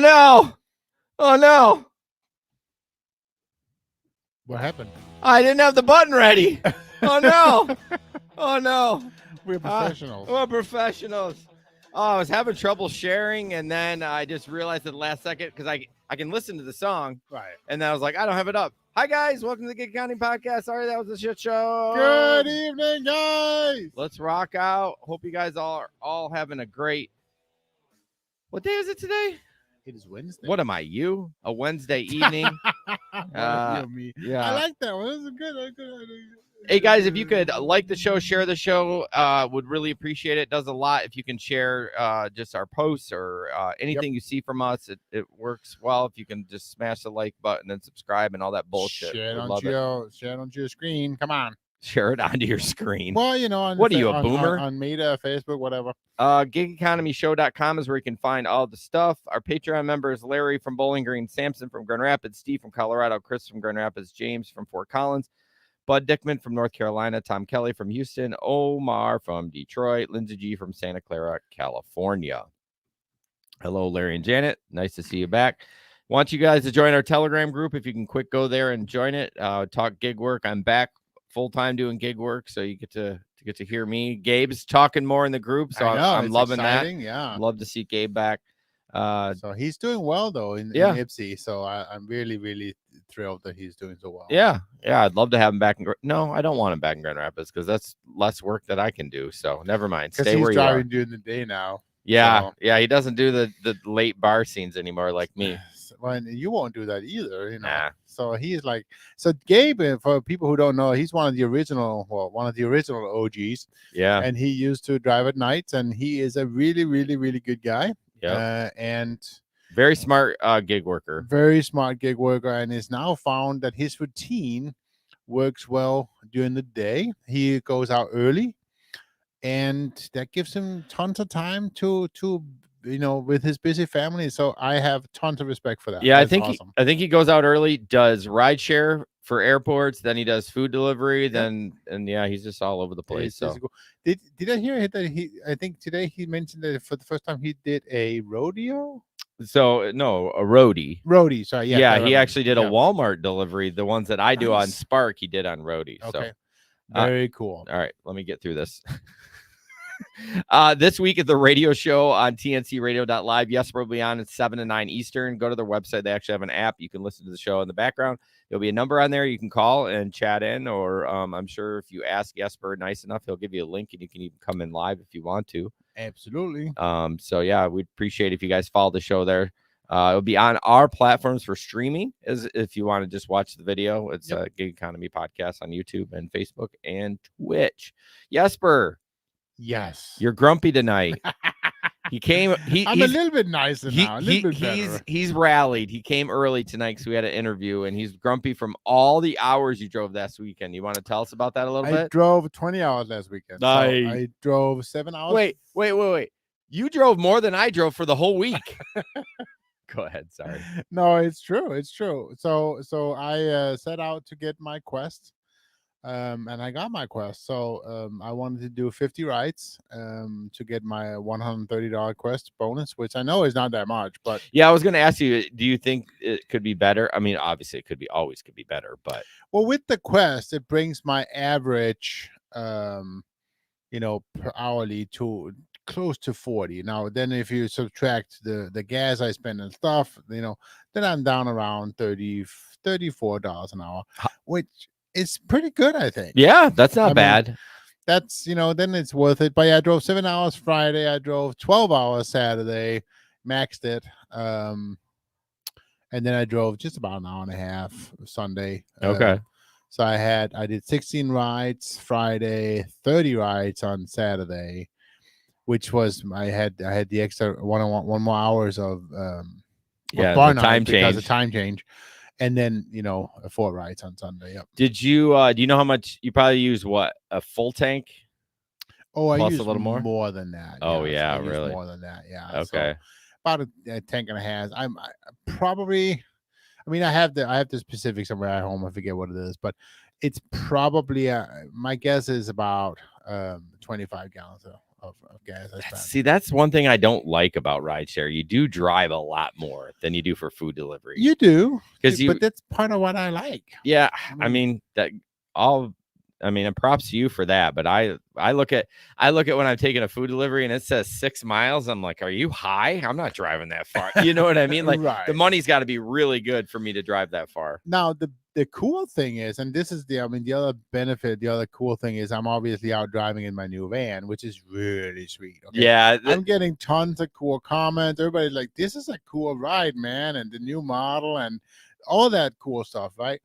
no. Oh, no. What happened? I didn't have the button ready. Oh, no. Oh, no. We're professionals. We're professionals. Oh, I was having trouble sharing, and then I just realized at the last second because I can listen to the song. Right. And then I was like, I don't have it up. Hi, guys. Welcome to the Gig Accounting Podcast. Sorry, that was a shit show. Good evening, guys. Let's rock out. Hope you guys are all having a great... What day is it today? It is Wednesday. What am I, you? A Wednesday evening? Me. Yeah. I like that one. This is good. Hey, guys, if you could like the show, share the show, would really appreciate it. It does a lot if you can share just our posts or anything you see from us. It works well if you can just smash the like button and subscribe and all that bullshit. Share it onto your screen. Come on. Share it onto your screen. Well, you know, what are you, a boomer? On Meta, Facebook, whatever. GigEconomyShow.com is where you can find all the stuff. Our Patreon members: Larry from Bowling Green, Samson from Grand Rapids, Steve from Colorado, Chris from Grand Rapids, James from Fort Collins, Bud Dickman from North Carolina, Tom Kelly from Houston, Omar from Detroit, Lindsay G from Santa Clara, California. Hello, Larry and Janet. Nice to see you back. Want you guys to join our Telegram group. If you can quick go there and join it. Talk gig work. I'm back full-time doing gig work, so you get to hear me. Gabe's talking more in the group, so I'm loving exciting. That. Yeah, love to see Gabe back. So he's doing well though in Ipsy. So I'm really, really thrilled that he's doing so well. Yeah, I'd love to have him back in. No, I don't want him back in Grand Rapids because that's less work that I can do. So never mind. Stay where you are. He's driving during the day now. Yeah, so. Yeah, he doesn't do the late bar scenes anymore like me. Well, you won't do that either, you know. Nah. So he's like, Gabe, for people who don't know, he's one of the original OGs. Yeah. And he used to drive at nights, and he is a really, really, really good guy. Yeah. And very smart gig worker. Very smart gig worker, and has now found that his routine works well during the day. He goes out early, and that gives him tons of time to with his busy family. So I have tons of respect for that. Yeah, That's awesome. I think he goes out early, does RideShare for airports, then he does food delivery, and he's just all over the place. So cool. Did I hear that I think today he mentioned that for the first time he did a rodeo? So no, a roadie. Roadie, sorry. Yeah, he actually did a Walmart delivery. The ones that I do on Spark, he did on roadie. Okay. So very cool. All right, let me get through this. This week at the radio show on tncradio.live. Yes, we'll be on at 7 to 9 Eastern. Go to their website. They actually have an app. You can listen to the show in the background. There'll be a number on there. You can call and chat in, or I'm sure if you ask Jesper nice enough, he'll give you a link and you can even come in live if you want to. Absolutely. So yeah, we'd appreciate if you guys follow the show there. It'll be on our platforms for streaming, as if you want to just watch the video. It's a Gig Economy Podcast on YouTube and Facebook and Twitch. Jesper. Yes. You're grumpy tonight. I'm a little bit nicer now. A little bit better. He's rallied. He came early tonight because we had an interview, and he's grumpy from all the hours you drove last weekend. You want to tell us about that a little bit? I drove 20 hours last weekend. Nice. So I drove 7 hours. Wait. You drove more than I drove for the whole week. Go ahead. Sorry. No, it's true. So I set out to get my Quest. And I got my Quest. So I wanted to do 50 rides to get my $130 Quest bonus, which I know is not that much, but yeah, I was going to ask you, do you think it could be better? I mean, obviously it always could be better, but well, with the Quest, it brings my average per hourly to close to 40. Now then, if you subtract the gas I spend and stuff, then I'm down around $34 an hour, which it's pretty good, I think. Yeah, that's not bad. That's, then it's worth it. But yeah, I drove 7 hours Friday. I drove 12 hours Saturday, maxed it. And then I drove just about an hour and a half Sunday. Okay. So I did 16 rides Friday, 30 rides on Saturday, which was, I had the extra one more hours of the time change. Because of time change. And then, 4 rides on Sunday. Yep. Did you, do you know how much you probably use? What, a full tank? Oh, I plus use a little more than that. Oh, yeah, so really? More than that. Yeah. Okay. So about a tank and a half. I have the specifics somewhere at home. I forget what it is, but it's probably, my guess is about 25 gallons of gas I spend. See, that's one thing I don't like about rideshare. You do drive a lot more than you do for food delivery. You do, 'Cause but that's part of what I like. Yeah, I mean that all. I mean, and props to you for that. But I look at when I'm taking a food delivery and it says 6 miles. I'm like, are you high? I'm not driving that far. You know what I mean? Like Right. the money's got to be really good for me to drive that far. Now the cool thing is, and this is the other benefit, the other cool thing is I'm obviously out driving in my new van, which is really sweet. Okay? Yeah, I'm getting tons of cool comments. Everybody's like, this is a cool ride, man, and the new model and all that cool stuff, right?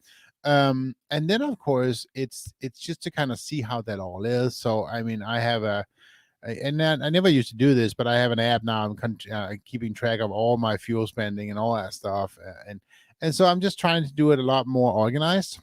And then of course it's just to kind of see how that all is. So I mean, I have and then I never used to do this, but I have an app now. I'm keeping track of all my fuel spending and all that stuff, and so I'm just trying to do it a lot more organized.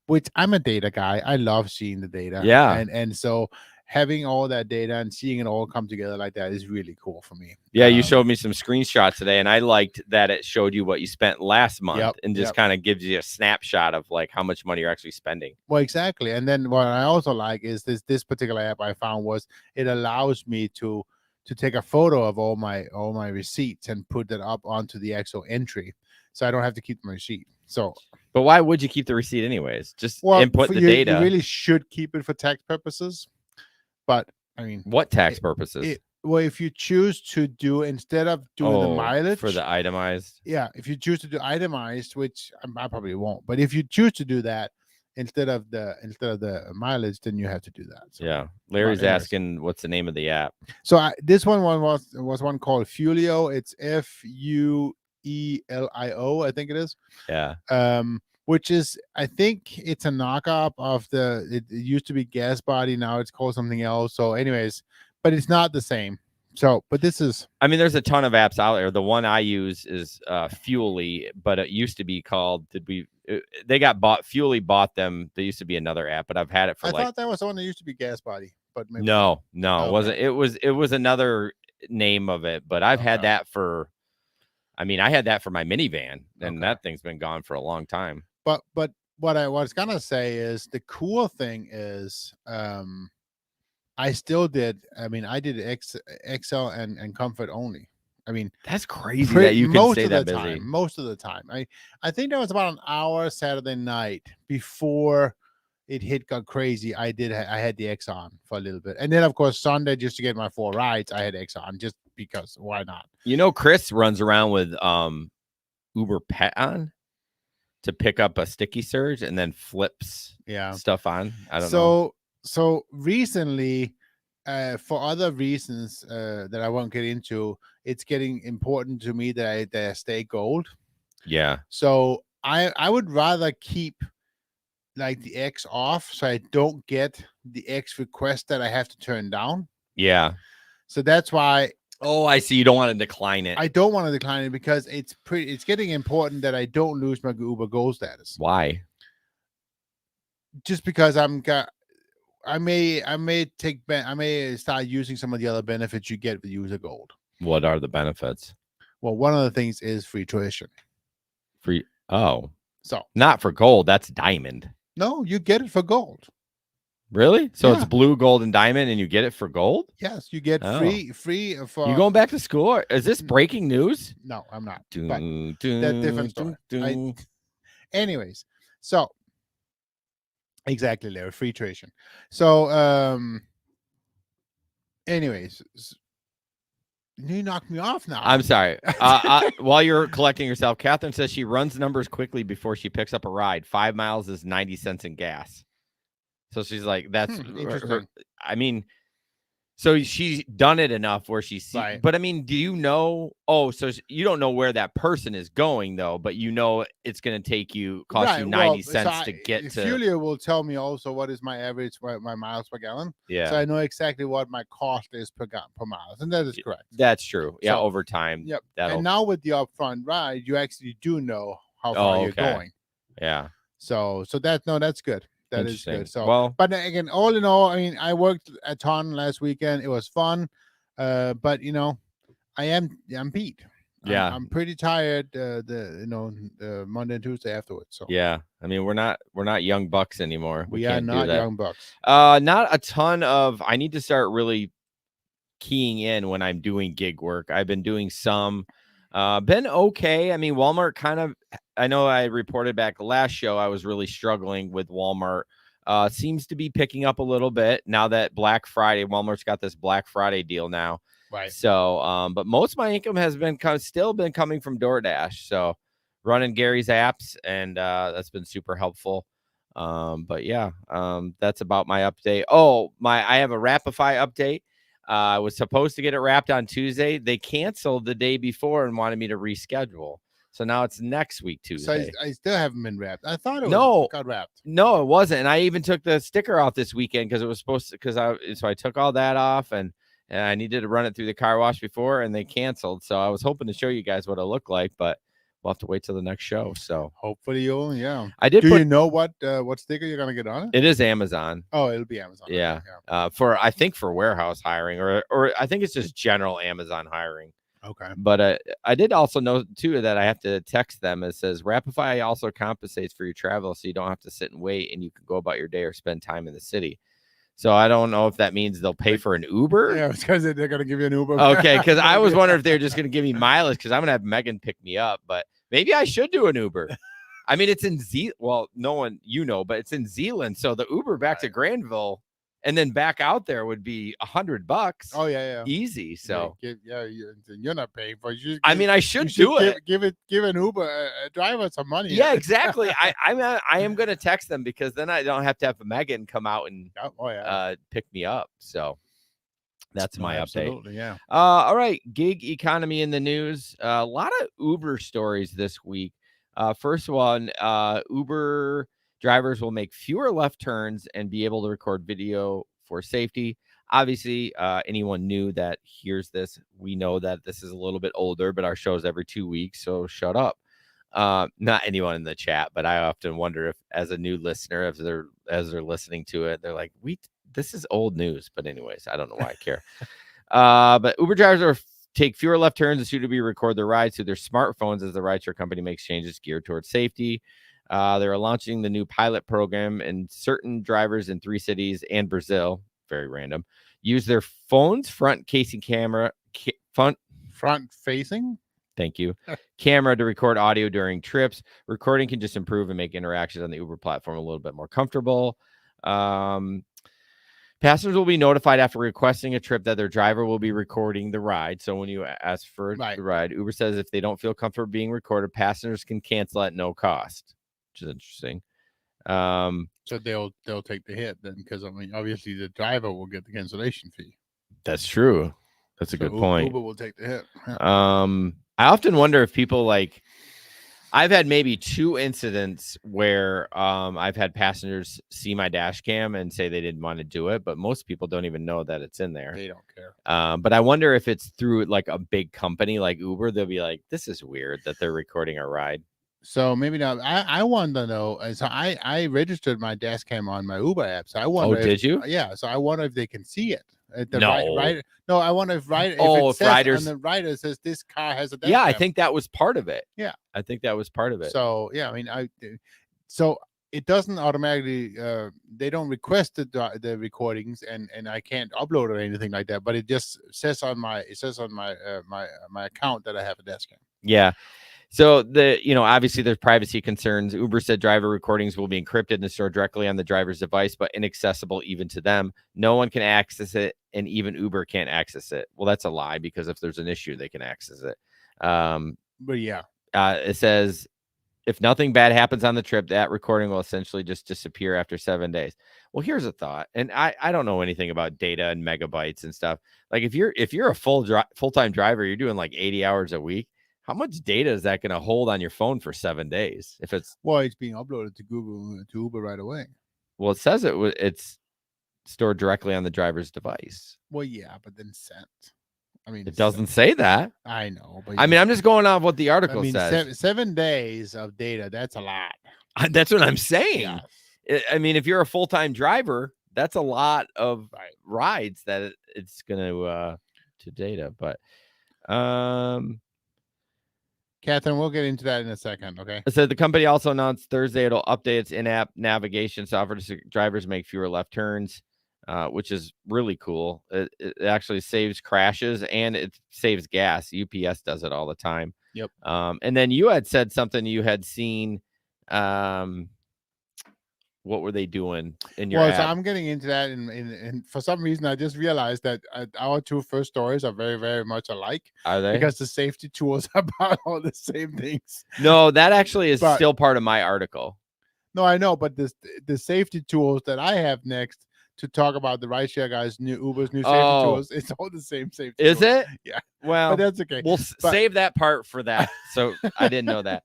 Which I'm a data guy. I love seeing the data. Yeah. And so having all that data and seeing it all come together like that is really cool for me. Yeah, you showed me some screenshots today, and I liked that it showed you what you spent last month and just kind of gives you a snapshot of like how much money you're actually spending. Well, exactly. And then what I also like is this particular app I found was it allows me to take a photo of all my receipts and put that up onto the actual entry, so I don't have to keep my receipt. So, but why would you keep the receipt anyways? Just input the data. You really should keep it for tax purposes. But I mean, what tax purposes? Well, if you choose to do instead of doing the mileage for the itemized, if you choose to do itemized, which I probably won't, but if you choose to do that instead of the mileage, then you have to do that. So, yeah, Larry's asking what's the name of the app. So this one was one called Fuelio. It's Fuelio, I think it is. Yeah. Which is, I think it's a knockoff of it used to be Gas Body. Now it's called something else. So anyways, but it's not the same. So, but this is, I mean, there's a ton of apps out there. The one I use is Fuely, but it used to be called, they got bought, Fuely bought them. There used to be another app, but I've had it for I thought that was the one that used to be Gas Body, but maybe no, it wasn't. It was another name of it, but I've had that I had that for my minivan, and that thing's been gone for a long time. But what I was gonna say is the cool thing is I still did. I mean, I did XL and Comfort only. I mean, that's crazy that you can say that busy. Most of the time, I think there was about an hour Saturday night before it got crazy. I had the X on for a little bit, and then of course Sunday, just to get my 4 rides, I had X on just because. Why not? You know, Chris runs around with Uber Pet on to pick up a sticky surge and then flips stuff on. I don't know. So recently, for other reasons that I won't get into, it's getting important to me that I stay gold. Yeah. So I would rather keep like the X off, so I don't get the X request that I have to turn down. Yeah. So that's why. Oh, I see. You don't want to decline it. I don't want to decline it because it's getting important that I don't lose my Uber Gold status. Why? Just because I may start using some of the other benefits you get with User Gold. What are the benefits? Well, one of the things is free tuition. Free. Oh, so not for gold. That's diamond. No, you get it for gold. Really? So it's blue, gold, and diamond, and you get it for gold? Yes, you get free for. You going back to school? Is this breaking news? No, I'm not. But that's different story. Anyways, so exactly, Larry, free tuition. So, anyways, you knocked me off now. I'm sorry. While you're collecting yourself, Catherine says she runs numbers quickly before she picks up a ride. 5 miles is 90 cents in gas. So she's like, that's interesting. I mean, so she's done it enough where she's right. But I mean, do you know? Oh, so you don't know where that person is going though, but you know it's going to cost you 90 cents to get to. Julia will tell me also what is my average, my miles per gallon. Yeah. So I know exactly what my cost is per mile, and that is correct. That's true. Yeah, over time. Yep. And now with the upfront ride, you actually do know how far you're going. Yeah. So that's good. That is good. So, well, but again, all in all, I mean, I worked a ton last weekend. It was fun, but I'm beat. Yeah. I'm pretty tired. Monday and Tuesday afterwards. So Yeah. I mean, we're not young bucks anymore. we can't are not do that. young bucks. Not a ton of. I need to start really keying in when I'm doing gig work. I've been doing some. Been okay. I mean, Walmart kind of. I know I reported back last show. I was really struggling with Walmart. Seems to be picking up a little bit now that Black Friday. Walmart's got this Black Friday deal now. Right. So, but most of my income has been still been coming from DoorDash. So, running Gary's apps, and that's been super helpful. But yeah, that's about my update. Oh, I have a Rapify update. I was supposed to get it wrapped on Tuesday. They canceled the day before and wanted me to reschedule. So now it's next week, Tuesday. So I still haven't been wrapped. I thought it got wrapped. No, it wasn't. And I even took the sticker off this weekend because it was supposed to, so I took all that off and I needed to run it through the car wash before and they canceled. So I was hoping to show you guys what it looked like, but we'll have to wait till the next show. So hopefully yeah. I did. Do you know what sticker you're gonna get on it? It is Amazon. Oh, it'll be Amazon. Yeah. I think for warehouse hiring or I think it's just general Amazon hiring. Okay. But I did also know too that I have to text them. It says Rapify also compensates for your travel, so you don't have to sit and wait, and you can go about your day or spend time in the city. So I don't know if that means they'll pay for an Uber. Yeah, because they're going to give you an Uber. Okay, because I was wondering if they're just going to give me mileage because I'm going to have Megan pick me up. But maybe I should do an Uber. I mean, it's in no one, but it's in Zealand. So the Uber back to Granville and then back out there would be $100. Oh, yeah. Easy. So you're not paying for it. I should do it. Give an Uber driver some money. Yeah, exactly. I am going to text them because then I don't have to have Megan come out and pick me up. So that's my update. Absolutely, yeah. All right, gig economy in the news. A lot of Uber stories this week. First one, Uber drivers will make fewer left turns and be able to record video for safety. Obviously, anyone new that hears this, we know that this is a little bit older, but our show's every 2 weeks, so shut up. Not anyone in the chat, but I often wonder if, as a new listener, as they're listening to it, they're like, this is old news. But anyways, I don't know why I care. But Uber drivers take fewer left turns and suitably record their rides through their smartphones as the rideshare company makes changes geared towards safety. They're launching the new pilot program, and certain drivers in 3 cities and Brazil, very random, use their phone's front facing camera. Front facing? Thank you. Camera to record audio during trips. Recording can just improve and make interactions on the Uber platform a little bit more comfortable. Passengers will be notified after requesting a trip that their driver will be recording the ride. So when you ask for the ride, Uber says if they don't feel comfortable being recorded, passengers can cancel at no cost, which is interesting. So they'll take the hit then, because obviously the driver will get the cancellation fee. That's true. That's a good point. Uber will take the hit. I often wonder if people I've had maybe 2 incidents where I've had passengers see my dash cam and say they didn't want to do it, but most people don't even know that it's in there. They don't care. But I wonder if it's through a big company like Uber, they'll be like, this is weird that they're recording our ride. So maybe now I want to know. So I registered my dash cam on my Uber app. So I wonder. Oh, did you? Yeah. So I wonder if they can see it. No. No, I wonder if riders on the rider says this car has a dash cam. I think that was part of it. Yeah, I think that was part of it. So yeah, so it doesn't automatically. They don't request the recordings, and I can't upload or anything like that. But it just says on my my account that I have a dash cam. Yeah. So obviously there's privacy concerns. Uber said driver recordings will be encrypted and stored directly on the driver's device, but inaccessible even to them. No one can access it, and even Uber can't access it. Well, that's a lie, because if there's an issue, they can access it. But yeah, it says if nothing bad happens on the trip, that recording will essentially just disappear after 7 days. Well, here's a thought, and I don't know anything about data and megabytes and stuff. Like if you're a full-time driver, you're doing 80 hours a week. How much data is that going to hold on your phone for 7 days? If it's being uploaded to Uber right away. Well, it says it's stored directly on the driver's device. Well, yeah, but then sent. It doesn't say that. I know, but I'm just going off what the article says. 7 days of data, that's a lot. That's what I'm saying. Yeah. If you're a full-time driver, that's a lot of rides that it's going to data. But Catherine, we'll get into that in a second. Okay. It said the company also announced Thursday it'll update its in-app navigation software to drivers make fewer left turns, which is really cool. It actually saves crashes and it saves gas. UPS does it all the time. Yep. And then you had said something you had seen. What were they doing in your app? So I'm getting into that, and for some reason I just realized that our two first stories are very, very much alike. Are they? Because the safety tools are about all the same things. No, that actually is still part of my article. No, I know, but the safety tools that I have next to talk about the RideShare guys' Uber's new safety tools, it's all the same safety. Is tools. it? Yeah. Well, but that's okay. We'll save that part for that. So I didn't know that.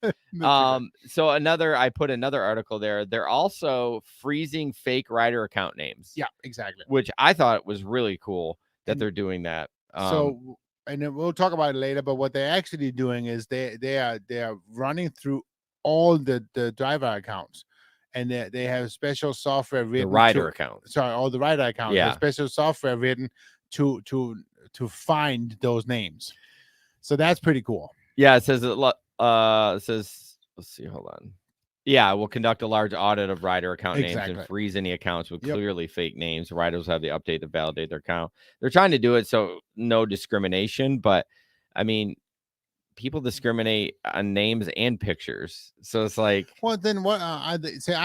So I put another article there. They're also freezing fake rider account names. Yeah, exactly. Which I thought was really cool that they're doing that. And then we'll talk about it later. But what they're actually doing is they are running through all the driver accounts. And they have special software written. The rider account. Sorry, all the rider accounts. Yeah. Special software written to find those names. So that's pretty cool. Yeah, it says let's see, hold on. Yeah, we'll conduct a large audit of rider account names and freeze any accounts with clearly fake names. Riders have the update to validate their account. They're trying to do it so no discrimination, but I mean, people discriminate on names and pictures, so it's like. Well, then what? I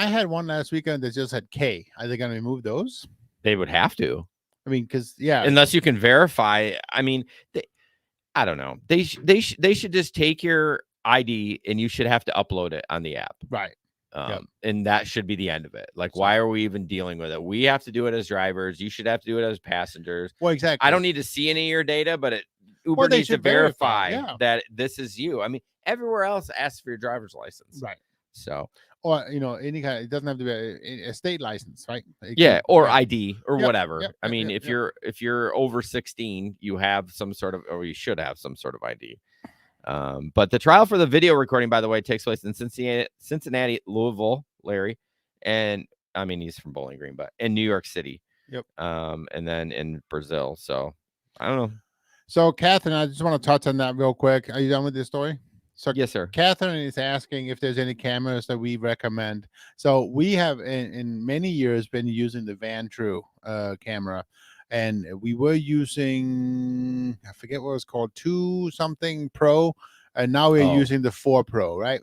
had one last weekend that just had K. Are they going to remove those? They would have to. I mean, because unless you can verify. I mean, I don't know. They should just take your ID and you should have to upload it on the app, right? And that should be the end of it. Like, why are we even dealing with it? We have to do it as drivers. You should have to do it as passengers. Well, exactly. I don't need to see any of your data, but Uber needs to verify that this is you. I mean, everywhere else asks for your driver's license, right? So, or any kind. It doesn't have to be a state license, right? Or ID or whatever. I mean, if you're over 16, you have some sort of, or you should have some sort of ID. But the trial for the video recording, by the way, takes place in Cincinnati, Louisville, Larry, and I mean he's from Bowling Green, but in New York City. Yep. And then in Brazil. So I don't know. So Catherine, I just want to touch on that real quick. Are you done with this story? So yes, sir. Catherine is asking if there's any cameras that we recommend. So we have in many years been using the Vantrue camera, and we were using, I forget what it was called, 2 something Pro, and now we're using the 4 Pro, right?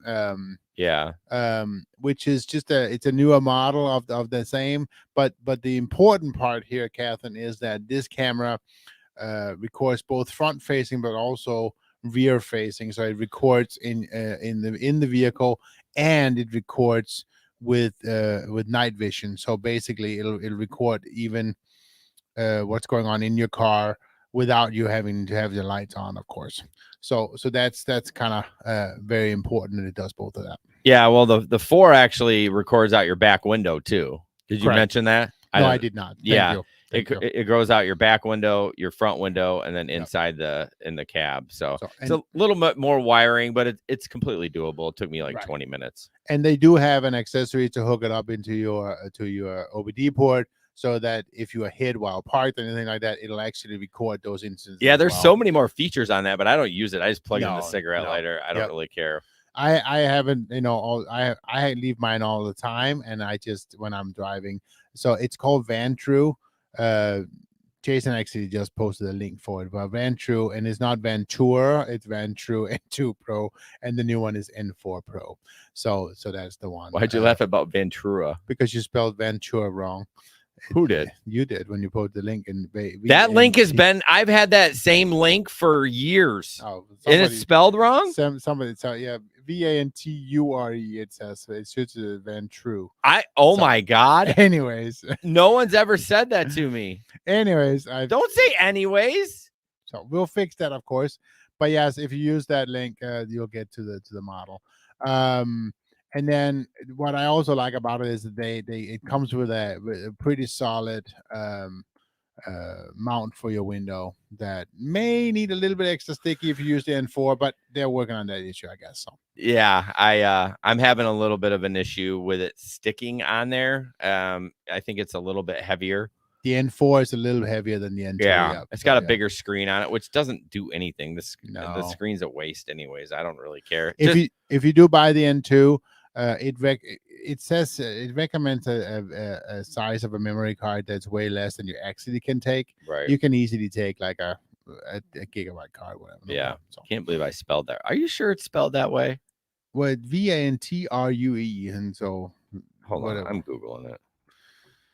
Which is just it's a newer model of the same. But the important part here, Catherine, is that this camera records both front facing but also rear facing. So it records in the vehicle, and it records with night vision. So basically it'll record even what's going on in your car without you having to have the lights on, of course. So that's kind of very important that it does both of that. Yeah, well, the 4 actually records out your back window too. Did you mention that? No, I did not. Thank you. It grows out your back window, your front window, and then inside in the cab. So it's a little bit more wiring, but it's completely doable. It took me like 20 minutes. And they do have an accessory to hook it up into your OBD port, so that if you are hit while parked or anything like that, it'll actually record those instances. Yeah, there's so many more features on that, but I don't use it. I just plug in the cigarette lighter. I don't really care. I haven't, I leave mine all the time, and I just, when I'm driving. So it's called Vantrue. Jason actually just posted a link for it, but Vantrue, and it's not Ventura, it's Vantrue N2 Pro, and the new one is N4 Pro. So that's the one. Why'd you laugh about Ventura? Because you spelled Ventura wrong. Who did? You did when you posted the link. And that link has been, I've had that same link for years. And it's spelled wrong? Somebody tell, Vanture. It says it should be Vantrue. My God. Anyways, no one's ever said that to me. Anyways, don't say anyways. So we'll fix that, of course. But yes, if you use that link, you'll get to the model. And then what I also like about it is that it comes with a pretty solid mount for your window that may need a little bit extra sticky if you use the N4, but they're working on that issue, I guess. So yeah, I'm having a little bit of an issue with it sticking on there. I think it's a little bit heavier. The N4 is a little heavier than the N2. Yeah, it's got a yeah. bigger screen on it, which doesn't do anything. The No. screen's a waste, anyways. I don't really care. If you do buy the N2, it says it recommends a size of a memory card that's way less than you actually can take. Right. You can easily take like a gigabyte card, whatever. Yeah. So. Can't believe I spelled that. Are you sure it's spelled that way? Well, VANTRUE, and so hold on, I'm googling it.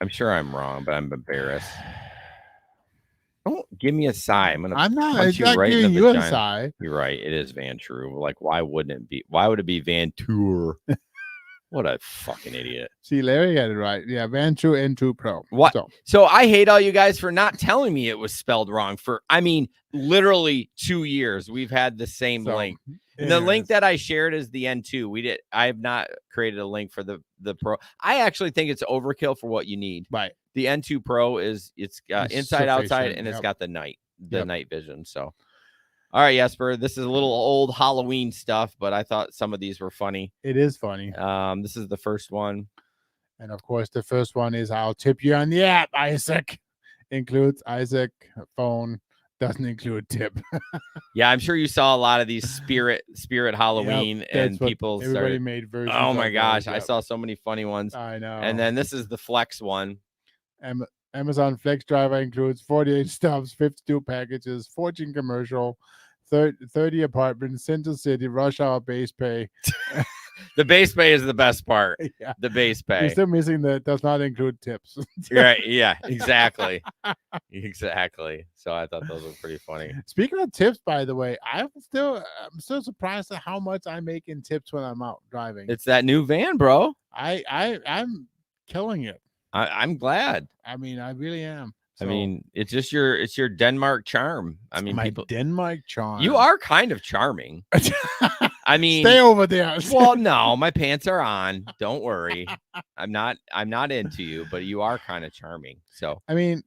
I'm sure I'm wrong, but I'm embarrassed. Don't give me a sigh. I'm not punch you right giving in the you vagina. A sigh. You're right. It is Van True. Like, why wouldn't it be? Why would it be Van Tour? What a fucking idiot. See, Larry got it right. Yeah, Van True N2 Pro. What? So I hate all you guys for not telling me it was spelled wrong. Literally 2 years we've had the same link. The link that I shared is the N2. I have not created a link for the Pro. I actually think it's overkill for what you need. Right. The N2 Pro it's inside, outside, and it's got the night vision. So, all right, Jesper, this is a little old Halloween stuff, but I thought some of these were funny. It is funny. This is the first one. And of course, the first one is I'll tip you on the app, Isaac. Includes Isaac, phone, doesn't include tip. Yeah, I'm sure you saw a lot of these spirit Halloween and people everybody made versions. Oh my gosh, I saw so many funny ones. I know. And then this is the Flex one. Amazon Flex driver includes 48 stops, 52 packages, 14 commercial, 30 apartments, Central City, rush hour base pay. The base pay is the best part. Yeah. The base pay. You're still missing that does not include tips. Right. Yeah, exactly. Exactly. So I thought those were pretty funny. Speaking of tips, by the way, I'm still surprised at how much I make in tips when I'm out driving. It's that new van, bro. I'm killing it. I'm glad. I mean, I really am. So, I mean, it's just your Denmark charm. I mean, my Denmark charm. You are kind of charming. I mean, stay over there. Well, no, my pants are on. Don't worry. I'm not into you, but you are kind of charming. So, I mean,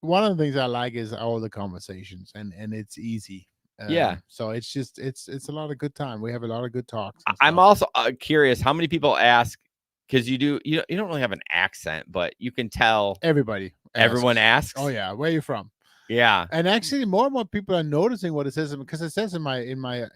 one of the things I like is all the conversations, and it's easy. Yeah. So it's just it's a lot of good time. We have a lot of good talks. I'm also curious how many people ask, because you don't really have an accent, but you can tell everyone asks. Oh yeah, where are you from? Yeah. And actually more and more people are noticing what it says, because it says in my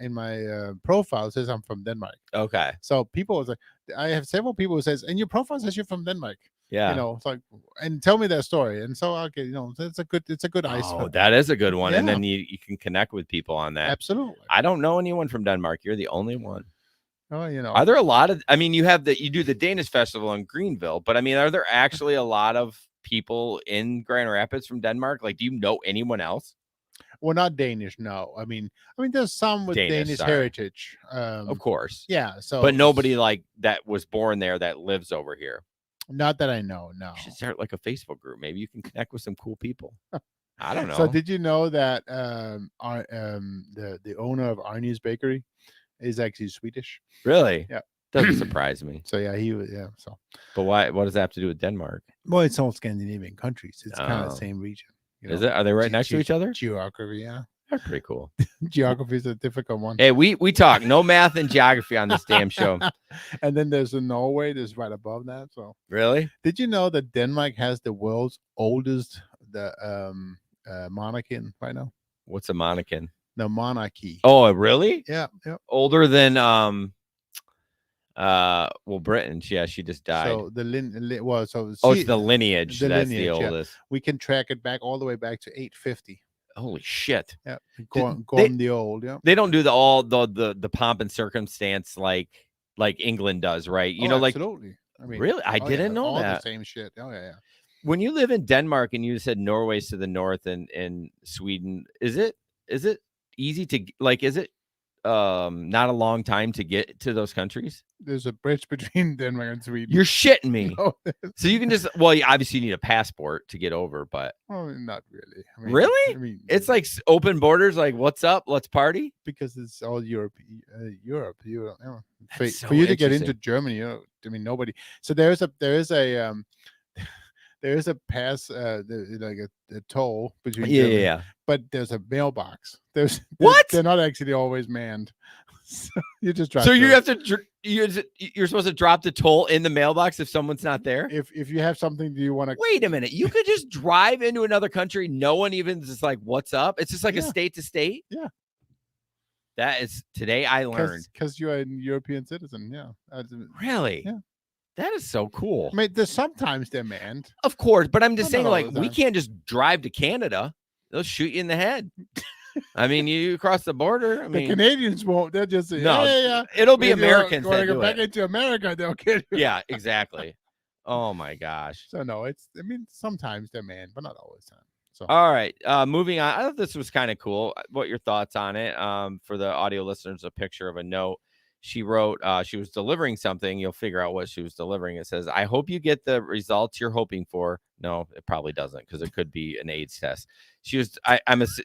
profile, it says I'm from Denmark. Okay. So people was like, I have several people who says, and your profile says you're from Denmark. Yeah. You know, it's like, and tell me that story. And so okay, it's a good ice. Oh, that is a good one. Yeah. And then you can connect with people on that. Absolutely. I don't know anyone from Denmark. You're the only one. Oh, are there a lot of, I mean, you do the Danish festival in Greenville, but I mean, are there actually a lot of people in Grand Rapids from Denmark? Like, do you know anyone else? Well, not Danish. No. I mean, there's some with Danish heritage. Of course. Yeah. So, but nobody like that was born there that lives over here. Not that I know. No. You should start like a Facebook group. Maybe you can connect with some cool people. I don't know. So did you know that the owner of Arnie's Bakery is actually Swedish? Really? Yeah. Doesn't surprise me. So yeah, he was. Yeah. So. But why? What does that have to do with Denmark? Well, it's all Scandinavian countries. It's kind of the same region. Is it? Are they right next to each other? Geography, yeah. They're pretty cool. Geography is a difficult one. Hey, we talk no math and geography on this damn show. And then there's Norway that's right above that. So really, did you know that Denmark has the world's oldest monarchy right now? What's a monarchy? The monarchy. Oh, really? Yeah. Yeah. Older than Britain. Yeah, she just died. So it's the lineage. That's the oldest. Yeah. We can track it back all the way back to 850. Holy shit! Yeah, going the old. Yeah, they don't do the pomp and circumstance like England does, right? You know, absolutely. I mean, really, I didn't know all that. The same shit. Oh yeah. When you live in Denmark and you said Norway's to the north and Sweden, is it easy to Is it not a long time to get to those countries? There's a bridge between Denmark and Sweden. You're shitting me. No. So you can just obviously you need a passport to get over, but not really. I mean, really? I mean, it's like open borders. Like, what's up? Let's party. Because it's all Europe. For you to get into Germany, nobody. So there is a pass, like a toll between. Yeah. But there's a mailbox. They're not actually always manned. So you just drive. So you through. have to you're supposed to drop the toll in the mailbox if someone's not there. If you have something, do you want to? Wait a minute. You could just drive into another country. No one even is like, "What's up?" It's just like a state to state. Yeah. That is today I learned because you're a European citizen. Yeah. Really. Yeah. That is so cool. I mean, there's sometimes they're manned. Of course, but I'm just saying, not all like, the we time. can't just drive to Canada. They'll shoot you in the head. I mean, you cross the border. I The mean, Canadians won't. They'll just say, no, yeah. it'll be If you Americans want that to go do back it. into America, they'll kill you. Yeah, exactly. Oh my gosh. So no, I mean, sometimes they're manned, but not always time. So all right, moving on. I thought this was kind of cool. What your thoughts on it? For the audio listeners, a picture of a note. She wrote, she was delivering something. You'll figure out what she was delivering. It says, I hope you get the results you're hoping for. No, it probably doesn't, because it could be an AIDS test. She was,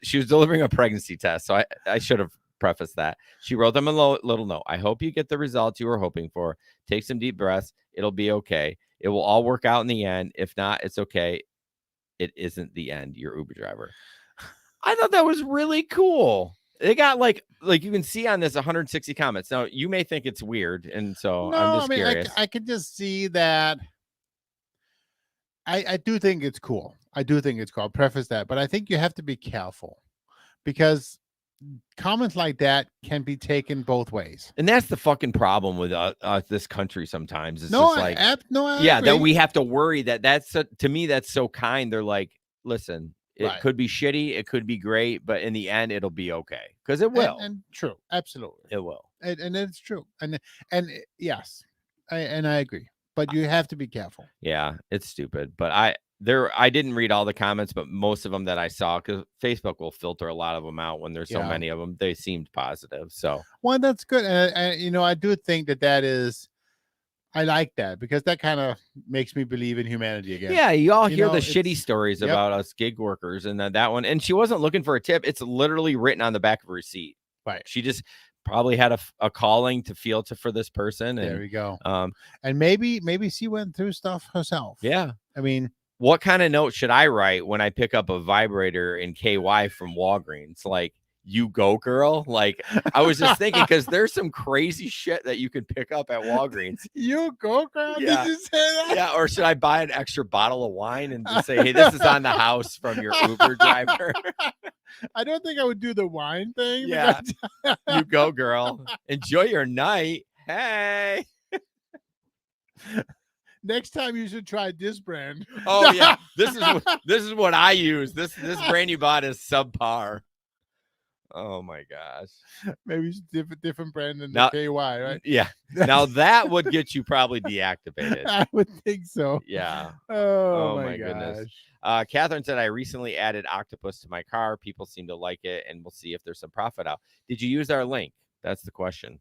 she was delivering a pregnancy test. So I should have prefaced that. She wrote them a little note. I hope you get the results you were hoping for. Take some deep breaths. It'll be okay. It will all work out in the end. If not, it's okay. It isn't the end. Your Uber driver. I thought that was really cool. They got like you can see on this 160 comments. Now you may think it's weird, and so I'm just curious. I could just see that. I do think it's cool. I do think it's cool. I'll preface that, but I think you have to be careful because comments like that can be taken both ways, and that's the fucking problem with this country. Sometimes it's no, just like, I yeah, agree. that we have to worry that's to me that's so kind. They're like, listen. It could be shitty. It could be great, but in the end, it'll be okay because it will. And true, absolutely, it will. And it's true. And yes, I agree. But you have to be careful. Yeah, it's stupid. But I didn't read all the comments, but most of them that I saw, because Facebook will filter a lot of them out when there's so many of them. They seemed positive. So well, that's good. And I do think that is. I like that because that kind of makes me believe in humanity again. Yeah, you all hear the shitty stories about us gig workers and that one. And she wasn't looking for a tip. It's literally written on the back of her receipt. Right. She just probably had a calling to feel for this person. And, there we go. And maybe she went through stuff herself. Yeah. I mean, what kind of note should I write when I pick up a vibrator in KY from Walgreens? Like, you go, girl. Like, I was just thinking, because there's some crazy shit that you can pick up at Walgreens. You go, girl. Yeah. Did you say that? Yeah. Or should I buy an extra bottle of wine and just say, hey, this is on the house from your Uber driver? I don't think I would do the wine thing. Yeah. You go, girl. Enjoy your night. Hey. Next time you should try this brand. Oh yeah, this is what I use. This brand you bought is subpar. Oh my gosh. Maybe it's different brand than the KY, right? Yeah. Now that would get you probably deactivated. I would think so. Yeah. Oh my goodness. gosh. Catherine said, I recently added Octopus to my car. People seem to like it, and we'll see if there's some profit out. Did you use our link? That's the question.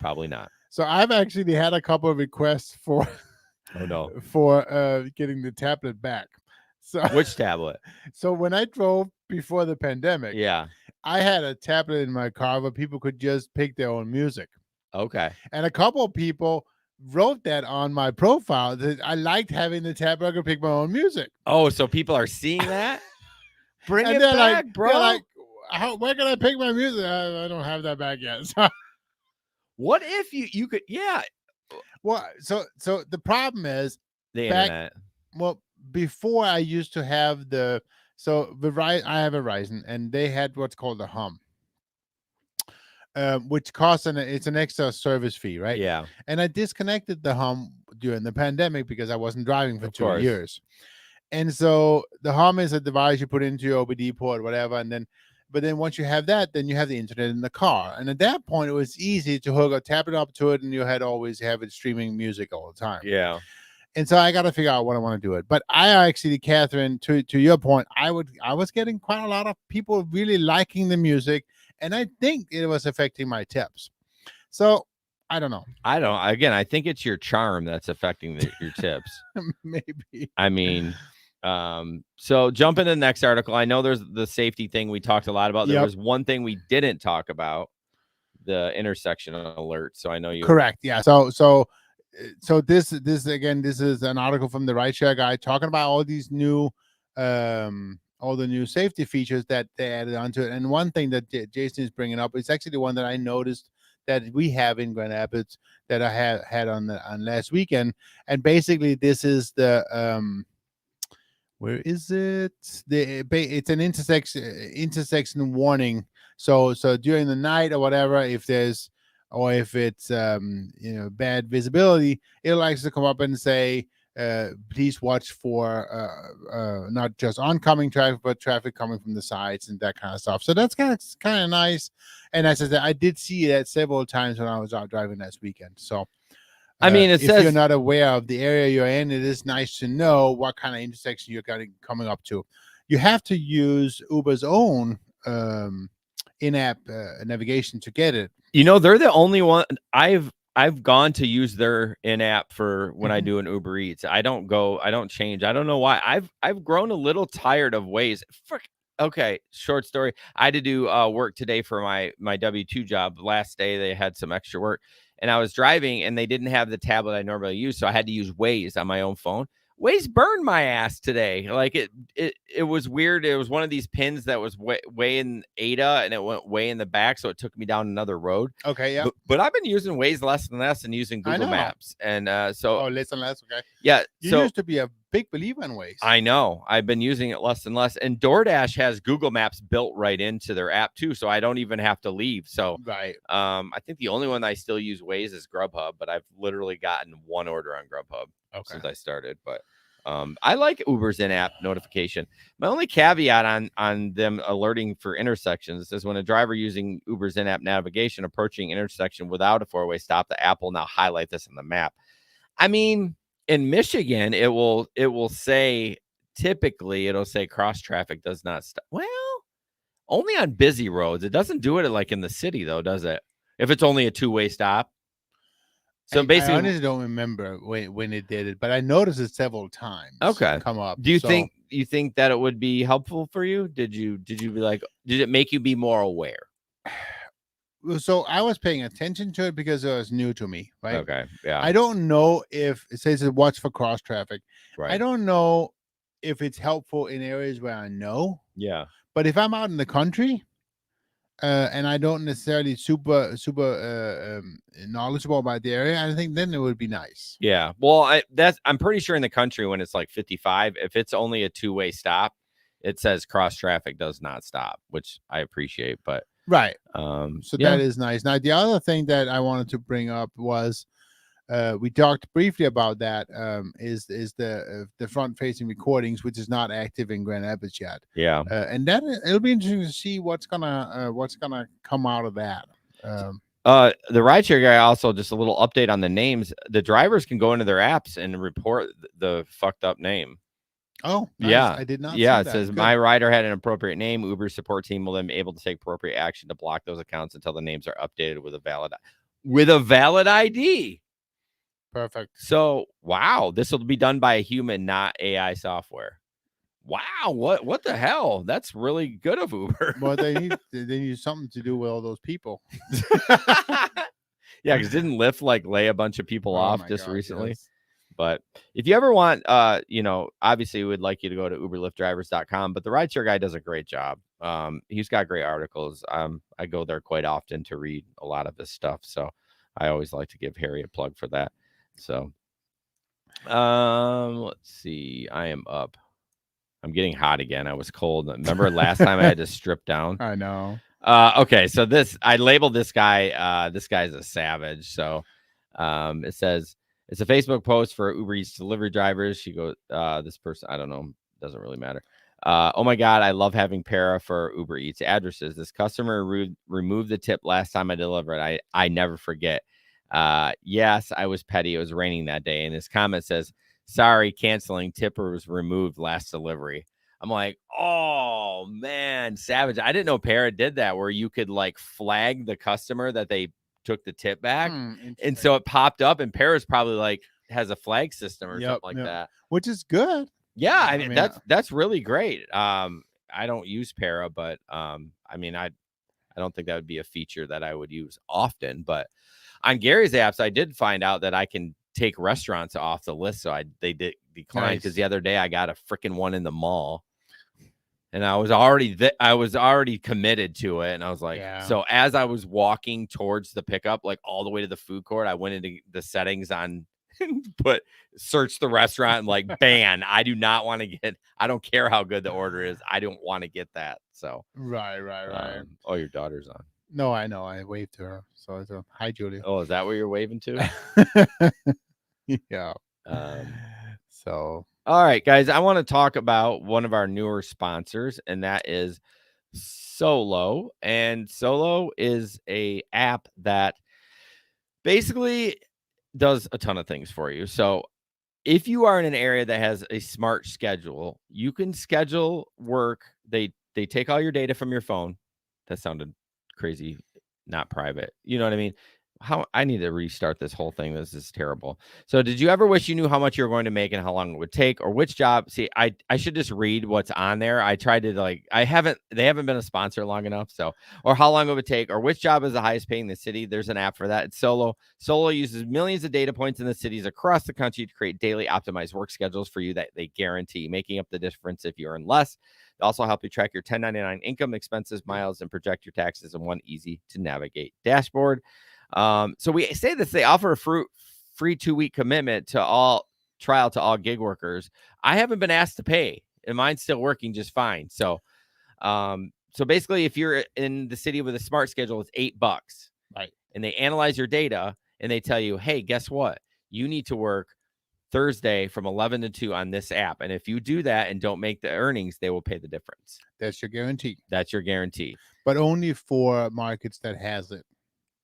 Probably not. So I've actually had a couple of requests for getting the tablet back. So which tablet? So when I drove before the pandemic, I had a tablet in my car where people could just pick their own music. Okay. And a couple of people wrote that on my profile that I liked having the tablet. I could pick my own music. Oh, so people are seeing that? Bring and it back, like, bro. They're like, where can I pick my music? I don't have that back yet. What if you could? Yeah. Well, so the problem is the internet. Well, before I used to have I have a Verizon, and they had what's called a hum, which costs it's an extra service fee, right? Yeah. And I disconnected the hum during the pandemic because I wasn't driving for 2 years. And so the hum is a device you put into your OBD port, whatever, but then once you have that, then you have the internet in the car. And at that point, it was easy to hook a tablet up to it, and you had always have it streaming music all the time. Yeah. And so I got to figure out what I want to do it. But I actually, Catherine, to your point, I was getting quite a lot of people really liking the music, and I think it was affecting my tips. So I don't know. Again, I think it's your charm that's affecting your tips. Maybe. I mean, so jump into the next article. I know there's the safety thing we talked a lot about. There was one thing we didn't talk about, the intersection alert. So I know you. Correct. Yeah. So this again, this is an article from the RideShare guy talking about all these new, all the new safety features that they added onto it. And one thing that Jason is bringing up is actually the one that I noticed that we have in Grand Rapids that I had on last weekend. And basically, this is the where is it? It's an intersection warning. So during the night or whatever, if there's or if it's bad visibility, it likes to come up and say, please watch for not just oncoming traffic, but traffic coming from the sides and that kind of stuff. So that's kind of nice. And as I said, I did see that several times when I was out driving last weekend. So I mean, it if says you're not aware of the area you're in, it is nice to know what kind of intersection you're coming up to. You have to use Uber's own in-app navigation to get it. they're the only one I've gone to use their in-app for when I do an Uber Eats. I don't change. I don't know why. I've grown a little tired of Waze. Okay, short story. I had to do work today for my W-2 job. Last day they had some extra work, and I was driving, and they didn't have the tablet I normally use, so I had to use Waze on my own phone. Waze burned my ass today. Like it was weird. It was one of these pins that was way in Ada, and it went way in the back, so it took me down another road. Okay, yeah. But I've been using Waze less and less, and using Google Maps, and so less and less. Okay, yeah. You used to be a big believer in Waze. I know. I've been using it less and less, and DoorDash has Google Maps built right into their app too, so I don't even have to leave. So right. I think the only one I still use Waze is Grubhub, but I've literally gotten one order on Grubhub since I started. But I like Uber's in-app notification. My only caveat on them alerting for intersections is when a driver using Uber's in-app navigation approaching intersection without a four-way stop, the app will now highlight this on the map. I mean, in Michigan, it will say, typically it'll say cross traffic does not stop. Well, only on busy roads. It doesn't do it like in the city though, does it? If it's only a two-way stop. So basically, I honestly don't remember when it did it, but I noticed it several times. Okay, come up. Do you think that it would be helpful for you? Did you be like? Did it make you be more aware? So I was paying attention to it because it was new to me, right? Okay, yeah. I don't know if it says it watch for cross traffic. Right. I don't know if it's helpful in areas where I know. Yeah. But if I'm out in the country, and I don't necessarily super knowledgeable about the area, I think then it would be nice. Yeah. Well, I'm pretty sure in the country when it's like 55, if it's only a two-way stop, it says cross traffic does not stop, which I appreciate. But right. So that is nice. Now the other thing that I wanted to bring up was we talked briefly about that is the front-facing recordings, which is not active in Grand Rapids yet. Yeah, and that it'll be interesting to see what's gonna come out of that. The RideShare guy also, just a little update on the names. The drivers can go into their apps and report the fucked up name. Oh, nice. Yeah, I did not. Yeah, it says my rider had an appropriate name. Uber support team will then be able to take appropriate action to block those accounts until the names are updated with a valid ID. Perfect. So, wow, this will be done by a human, not AI software. Wow, what the hell? That's really good of Uber. Well, they need something to do with all those people. Yeah, because didn't Lyft lay a bunch of people off just recently? Yes. But if you ever want, obviously we would like you to go to uberlyftdrivers.com, but the RideShare guy does a great job. He's got great articles. I go there quite often to read a lot of his stuff. So I always like to give Harry a plug for that. So, let's see. I am up. I'm getting hot again. I was cold. Remember last time I had to strip down? I know. Okay. So I labeled this guy. This guy's a savage. So, it says it's a Facebook post for Uber Eats delivery drivers. She goes, this person, I don't know. Doesn't really matter. Oh my God, I love having para for Uber Eats addresses. This customer removed the tip last time I delivered. I never forget. Yes, I was petty. It was raining that day. And his comment says, sorry, canceling. Tipper was removed last delivery. I'm like, oh man, savage. I didn't know Para did that, where you could flag the customer that they took the tip back. And so it popped up, and Para's probably has a flag system or something like that. Which is good. Yeah, I mean that's really great. I don't use Para, but I don't think that would be a feature that I would use often. But on Gary's apps, I did find out that I can take restaurants off the list. So they did decline because the other day I got a freaking one in the mall. And I was already committed to it, and I was like, Yeah. so as I was walking towards the pickup, like all the way to the food court, I went into the settings on search the restaurant and like ban. I do not want to get. I don't care how good the order is. I don't want to get that. So Right. oh, your daughter's on. No, I know. I waved to her. So hi, Julia. Oh, is that what you're waving to? Yeah. So All right, guys, I want to talk about one of our newer sponsors, and that is Solo. And Solo is a app that basically does a ton of things for you. So if you are in an area that has a smart schedule, you can schedule work. They take all your data from your phone. That sounded crazy, not private. You know what I mean? How I need to restart this whole thing. This is terrible. So did you ever wish you knew how much you were going to make and how long it would take or which job? See, I should just read what's on there. I tried to they haven't been a sponsor long enough. So, or how long it would take or which job is the highest paying in the city. There's an app for that. It's Solo. Solo uses millions of data points in the cities across the country to create daily optimized work schedules for you that they guarantee, making up the difference if you earn less. They also help you track your 1099 income, expenses, miles, and project your taxes in one easy to navigate dashboard. So we say this, they offer a free 2-week commitment to all gig workers. I haven't been asked to pay and mine's still working just fine. So basically if you're in the city with a smart schedule, it's $8. Right. And they analyze your data and they tell you, hey, guess what? You need to work Thursday from 11 to 2 on this app. And if you do that and don't make the earnings, they will pay the difference. That's your guarantee. That's your guarantee. But only for markets that has it.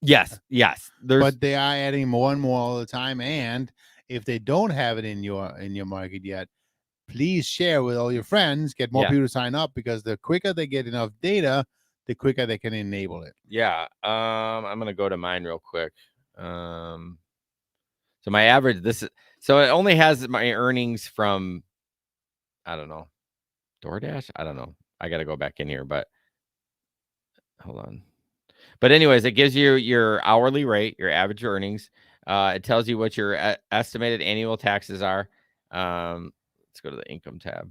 Yes. But they are adding more and more all the time. And if they don't have it in your market yet, please share with all your friends, get more people to sign up, because the quicker they get enough data, the quicker they can enable it. Yeah. I'm gonna go to mine real quick. So my average so it only has my earnings from I don't know, DoorDash. I don't know. I got to go back in here, but hold on. But anyways, it gives you your hourly rate, your average earnings. It tells you what your estimated annual taxes are. Let's go to the income tab.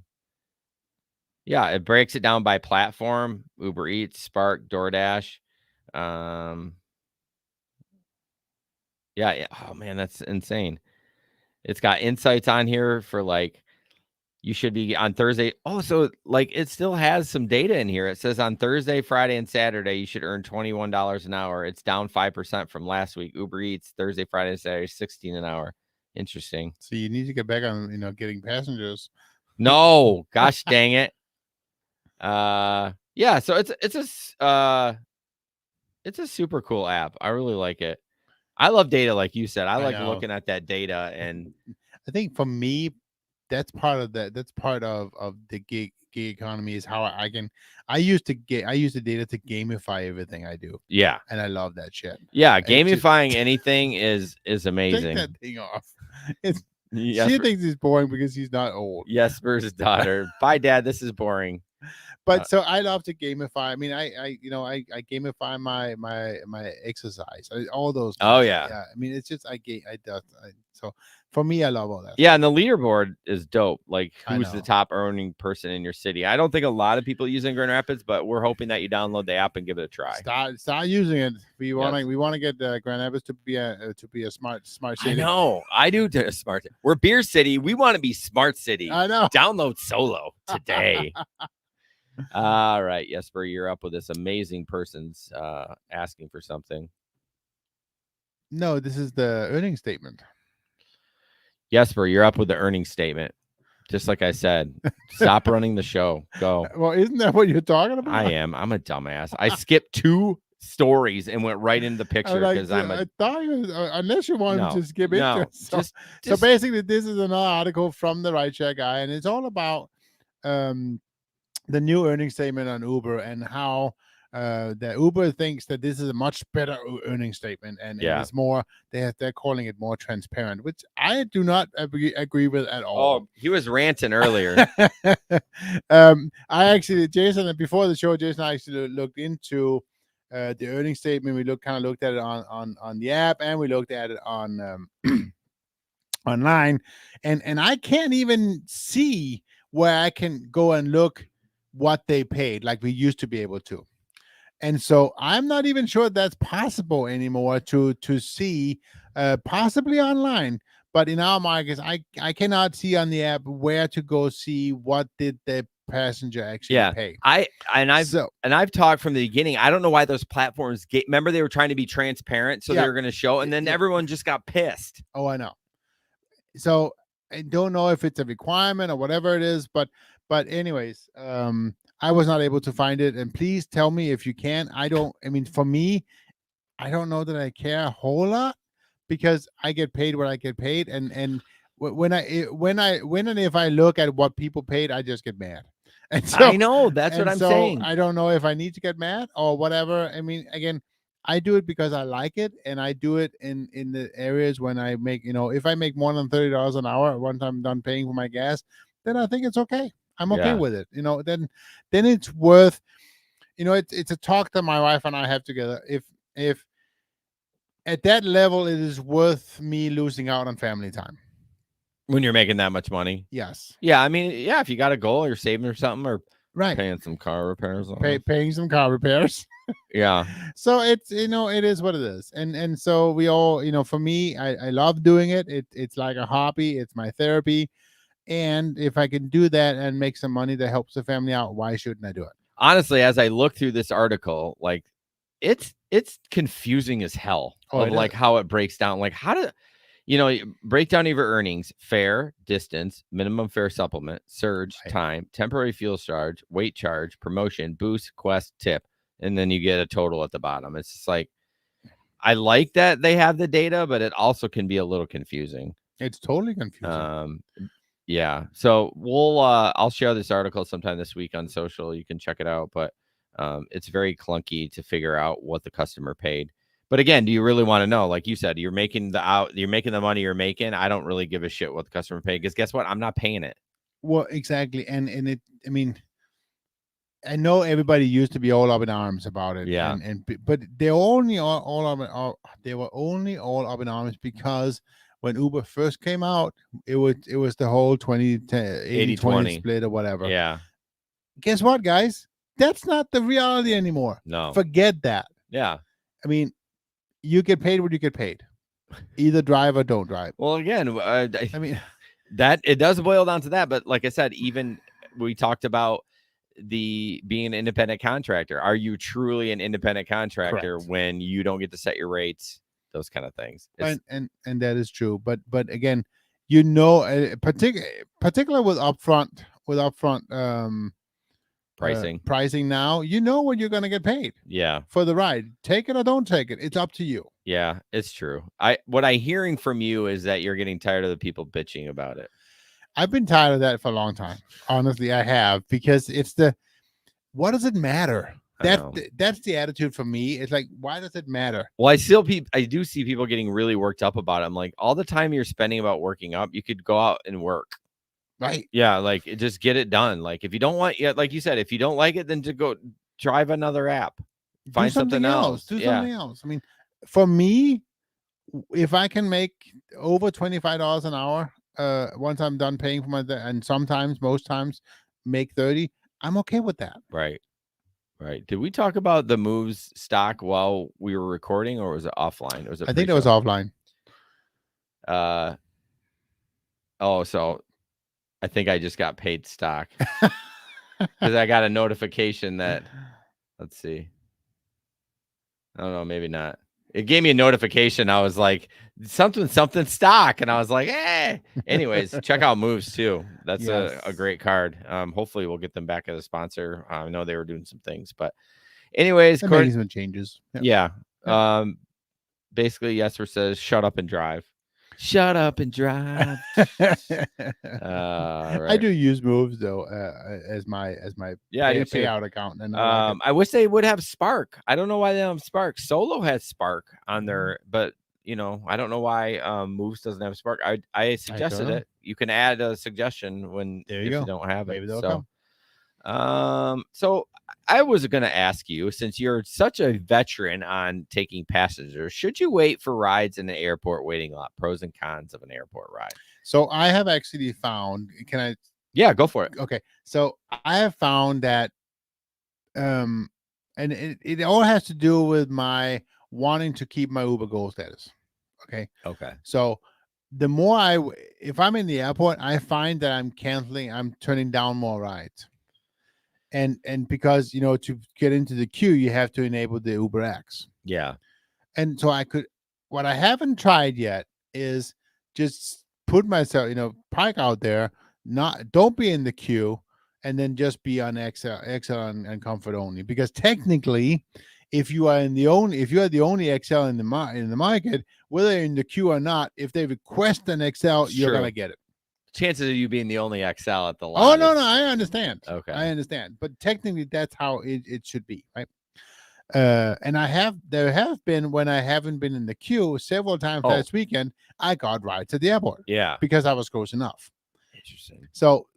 Yeah, it breaks it down by platform: Uber Eats, Spark, DoorDash. Yeah. Oh man, that's insane. It's got insights on here for like you should be on Thursday. Oh, so like it still has some data in here. It says on Thursday, Friday, and Saturday, you should earn $21 an hour. It's down 5% from last week. Uber Eats, Thursday, Friday, and Saturday, 16 an hour. Interesting. So you need to get back on, getting passengers. No, gosh dang it. Yeah, so it's a super cool app. I really like it. I love data, like you said. I like looking at that data, and I think for me, that's part of that's part of the gig economy is how I use the data to gamify everything I do. Yeah. And I love that shit. Yeah, gamifying anything is amazing. Take that thing off. She thinks it's boring because he's not old. Jesper's daughter. Bye, Dad. This is boring. But so I love to gamify. I mean, I gamify my exercise, all those things. Oh yeah. Yeah. I mean, it's just so for me, I love all that. Yeah, and the leaderboard is dope. Like, who's the top earning person in your city? I don't think a lot of people use in Grand Rapids, but we're hoping that you download the app and give it a try. Start using it. We want to get Grand Rapids to be a smart city. I know. I do. Smart. We're beer city. We want to be smart city. I know. Download Solo today. All right, Jesper, you're up with this amazing person's asking for something. No, this is the earnings statement. Jesper, you're up with the earnings statement. Just like I said, stop running the show. Go. Well, isn't that what you're talking about? I am. I'm a dumbass. I skipped 2 stories and went right into the picture because I thought unless you wanted to skip into it. So basically, this is another article from the RideShare guy, and it's all about the new earnings statement on Uber and how that Uber thinks that this is a much better earnings statement, and it's more they're calling it more transparent, which I do not agree with at all. Oh, he was ranting earlier. I actually, Jason, before the show, Jason actually looked into the earnings statement. We looked at it on the app, and we looked at it on online, and I can't even see where I can go and look what they paid like we used to be able to. And so I'm not even sure that's possible anymore to see, possibly online, but in our markets, I cannot see on the app where to go see what did the passenger actually pay. I've talked from the beginning. I don't know why those platforms remember they were trying to be transparent, so they were going to show, and then everyone just got pissed. Oh, I know. So I don't know if it's a requirement or whatever it is, but anyways, I was not able to find it, and please tell me if you can. I mean, for me, I don't know that I care a whole lot because I get paid what I get paid, and when and if I look at what people paid, I just get mad. And so I know that's what I'm saying. I don't know if I need to get mad or whatever. I mean, again, I do it because I like it, and I do it in the areas when I make, if I make more than $30 an hour once I'm done paying for my gas, then I think it's okay. I'm okay with it. Then it's worth. It's a talk that my wife and I have together. If at that level, it is worth me losing out on family time. When you're making that much money? Yes. Yeah, I mean, if you got a goal, you're saving or something, or paying some car repairs. Paying some car repairs. Yeah. So it's, it is what it is. And so we all, for me, I love doing it. It's like a hobby. It's my therapy. And if I can do that and make some money that helps the family out, why shouldn't I do it? Honestly, as I look through this article, like it's confusing as hell of like how it breaks down. Like how to, break down of your earnings: fare, distance, minimum fare supplement, surge, time, temporary fuel charge, weight charge, promotion, boost, quest, tip. And then you get a total at the bottom. It's just like, I like that they have the data, but it also can be a little confusing. It's totally confusing. Yeah. So I'll share this article sometime this week on social. You can check it out, but it's very clunky to figure out what the customer paid. But again, do you really want to know? Like you said, you're making the money you're making. I don't really give a shit what the customer paid, because guess what? I'm not paying it. Well, exactly. And it, I mean, I know everybody used to be all up in arms about it. Yeah. But they were only all up in arms because when Uber first came out, it was the whole 80-20 split or whatever. Yeah. Guess what, guys? That's not the reality anymore. No. Forget that. Yeah. I mean, you get paid what you get paid. Either drive or don't drive. Well, again, I mean, that it does boil down to that. But like I said, even we talked about being an independent contractor. Are you truly an independent contractor when you don't get to set your rates? Those kind of things. And that is true. But again, particular with upfront pricing now, what you're going to get paid. Yeah. For the ride. Take it or don't take it. It's up to you. Yeah, it's true. What I'm hearing from you is that you're getting tired of the people bitching about it. I've been tired of that for a long time. Honestly, I have, because it's what does it matter? That's the attitude for me. It's like, why does it matter? Well, I do see people getting really worked up about it. I'm like, all the time you're spending about working up, you could go out and work. Right. Yeah, like just get it done. Like if you don't want, like you said, if you don't like it, then to go drive another app. Find something else. Do something else. I mean, for me, if I can make over $25 an hour, once I'm done paying for and sometimes, most times, make 30, I'm okay with that. Right. Did we talk about the moves stock while we were recording, or was it offline? I think it was offline. So I think I just got paid stock because I got a notification that, let's see. I don't know, maybe not. It gave me a notification. I was like, something stock. And I was like, hey. Anyways, check out Moves too. That's a great card. Hopefully we'll get them back as a sponsor. I know they were doing some things, but anyways, making some changes. Yeah. Basically, Yesper says, shut up and drive. Shut up and drive. Right. I do use Moves though, as my payout account. And I wish they would have Spark. I don't know why they don't have Spark. Solo has Spark on there, but I don't know why Moves doesn't have Spark. I suggested it. You can add a suggestion if you don't have it. So I was going to ask you, since you're such a veteran on taking passengers, should you wait for rides in the airport waiting lot? Pros and cons of an airport ride. So I have actually found, can I Yeah, go for it. Okay, so I have found that, and it all has to do with my wanting to keep my Uber Gold status. Okay, Okay. so the more if I'm in the airport, I find that I'm turning down more rides. And because to get into the queue, you have to enable the Uber X. Yeah. And so what I haven't tried yet is just put myself, park out there, don't be in the queue, and then just be on XL and Comfort only. Because technically, if you are the only XL in the market, whether you're in the queue or not, if they request an XL, you're gonna get it. Chances of you being the only XL at the Oh lot. no, I understand. Okay, I understand, but technically that's how it should be, right? And there have been, when I haven't been in the queue several times last weekend, I got rides at the airport. Yeah, because I was close enough. Interesting. So,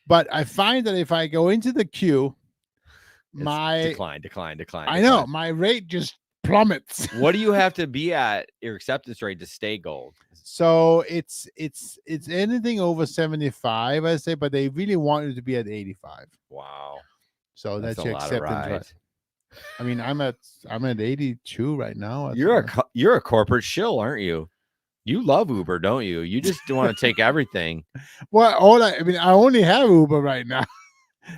but I find that if I go into the queue, decline. I know my rate just plummets. What do you have to be at your acceptance rate to stay gold? So it's anything over 75, I say, but they really want you to be at 85. Wow. So that's your acceptance rate. I mean, I'm at 82 right now. You're a corporate shill, aren't you? You love Uber, don't you? You just want to take everything. Well, I only have Uber right now.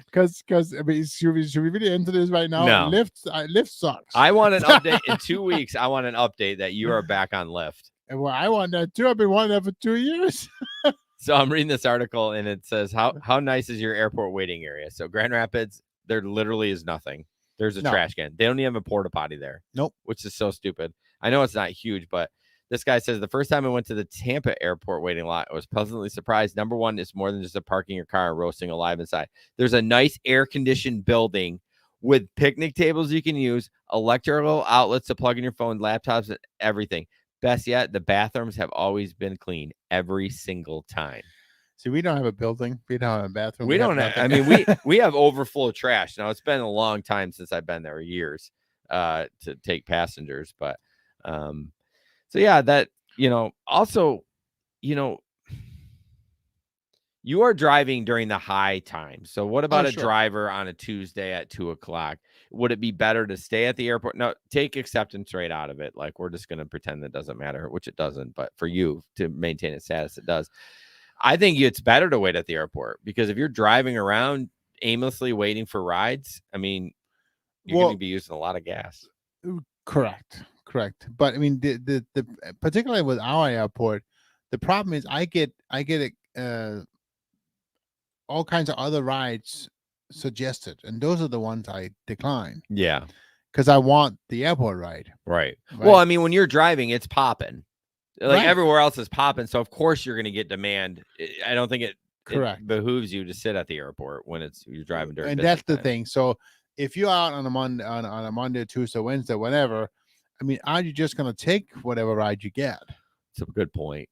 Because I mean, should we really enter this right now? No. Lyft sucks. I want an update in 2 weeks. I want an update that you are back on Lyft. Well, I want that too. I've been wanting that for 2 years. So I'm reading this article and it says how nice is your airport waiting area? So Grand Rapids, there literally is nothing. There's a trash can. They don't even have a porta potty there. Nope. Which is so stupid. I know it's not huge, but this guy says the first time I went to the Tampa airport waiting lot, I was pleasantly surprised. Number one, it's more than just a parking your car and roasting alive inside. There's a nice air-conditioned building with picnic tables you can use, electrical outlets to plug in your phone, laptops, and everything. Best yet, the bathrooms have always been clean every single time. See, we don't have a building. We don't have a bathroom. We don't have, I mean, we have overflow trash. Now, it's been a long time since I've been there, years, to take passengers. But, so yeah, that, also, you are driving during the high time. So what about a driver on a Tuesday at 2:00? Would it be better to stay at the airport? No, take acceptance rate out of it. Like, we're just going to pretend that doesn't matter, which it doesn't. But for you to maintain its status, it does. I think it's better to wait at the airport, because if you're driving around aimlessly waiting for rides, I mean, you're going to be using a lot of gas. Correct. But I mean, the particularly with our airport, the problem is I get all kinds of other rides suggested, and those are the ones I decline. Yeah, because I want the airport ride. Right. Well, I mean, when you're driving, it's popping. Like everywhere else is popping, so of course you're going to get demand. I don't think it behooves you to sit at the airport when you're driving during. And that's the thing. So if you're out on a Monday, Tuesday, Wednesday, whatever, I mean, are you just going to take whatever ride you get? It's a good point.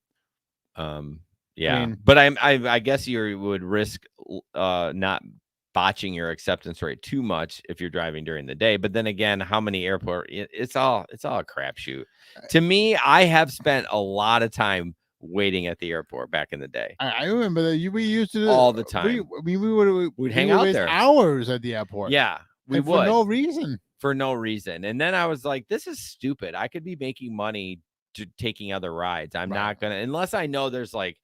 Yeah, but I guess you would risk not botching your acceptance rate too much if you're driving during the day. But then again, how many airport? It's all a crapshoot. To me, I have spent a lot of time waiting at the airport back in the day. I remember that we used to do all the time. We'd hang out there hours at the airport. Yeah, we would for no reason. For no reason. And then I was like, this is stupid. I could be making money taking other rides. I'm not gonna, unless I know there's like,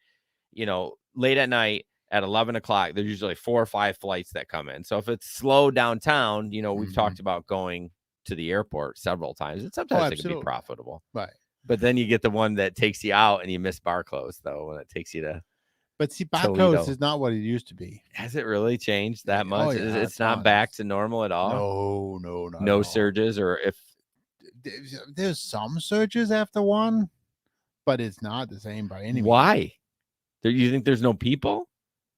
late at night at 11 o'clock, there's usually 4 or 5 flights that come in. So if it's slow downtown, we've talked about going to the airport several times, and sometimes it can be profitable. Right. But then you get the one that takes you out and you miss bar close, though, when it takes you to. But see, bar close is not what it used to be. Has it really changed that much? Oh, yeah, it's not back to normal at all? No surges, or if there's some surges after one, but it's not the same by any means. Why? You think there's no people?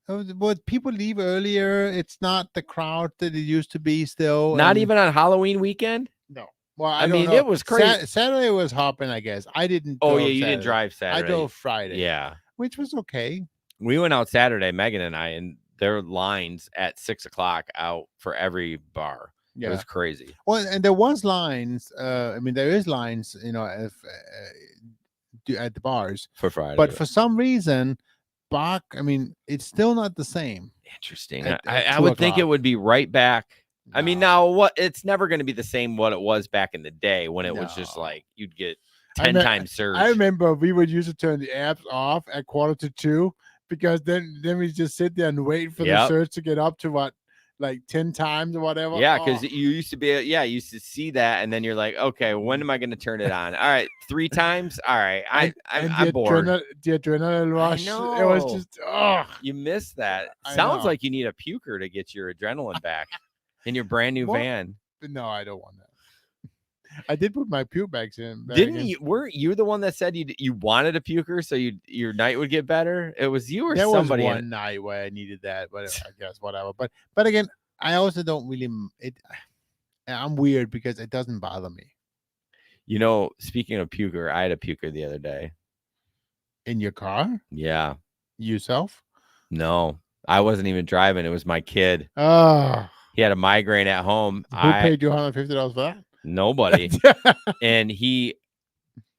Well, people leave earlier. It's not the crowd that it used to be still. Not even on Halloween weekend? No. Well, I mean, it was crazy. Saturday was hopping, I guess. I didn't. Oh, yeah, you didn't drive Saturday. I drove Friday. Yeah. Which was okay. We went out Saturday, Megan and I, and there were lines at 6 o'clock out for every bar. Yeah. It was crazy. Well, and there was lines. I mean, there is lines, at the bars for Friday. But for some reason, $1. I mean, it's still not the same. Interesting. At I 2 would think it o'clock. would be right back. I mean, No. now what? It's never going to be the same what it was back in the day when it was just No. like you'd get I 10 me- times surge. I remember we would used to turn the apps off at 1:45 because then we just sit there and wait for the Yep. surge to get up to what, like 10 times or whatever. Yeah, because Oh, you used to be, you used to see that, and then you're like, okay, when am I going to turn it on? All right, 3 times. All right, I'm bored. The adrenaline rush. It was know. just You miss that. I Sounds know. like you need a puker to get your adrenaline back in your brand new What? van. No, I don't want that. I did put my puke bags in. Didn't you? Weren't you the one that said you wanted a puker so your night would get better? It was you or There somebody. was one night where I needed that, but I guess whatever. But again, I also don't really. I'm weird because it doesn't bother me. You know, speaking of puker, I had a puker the other day. In your car? Yeah. Yourself? No, I wasn't even driving. It was my kid. Oh. He had a migraine at home. Who paid you $150 for that? Nobody. And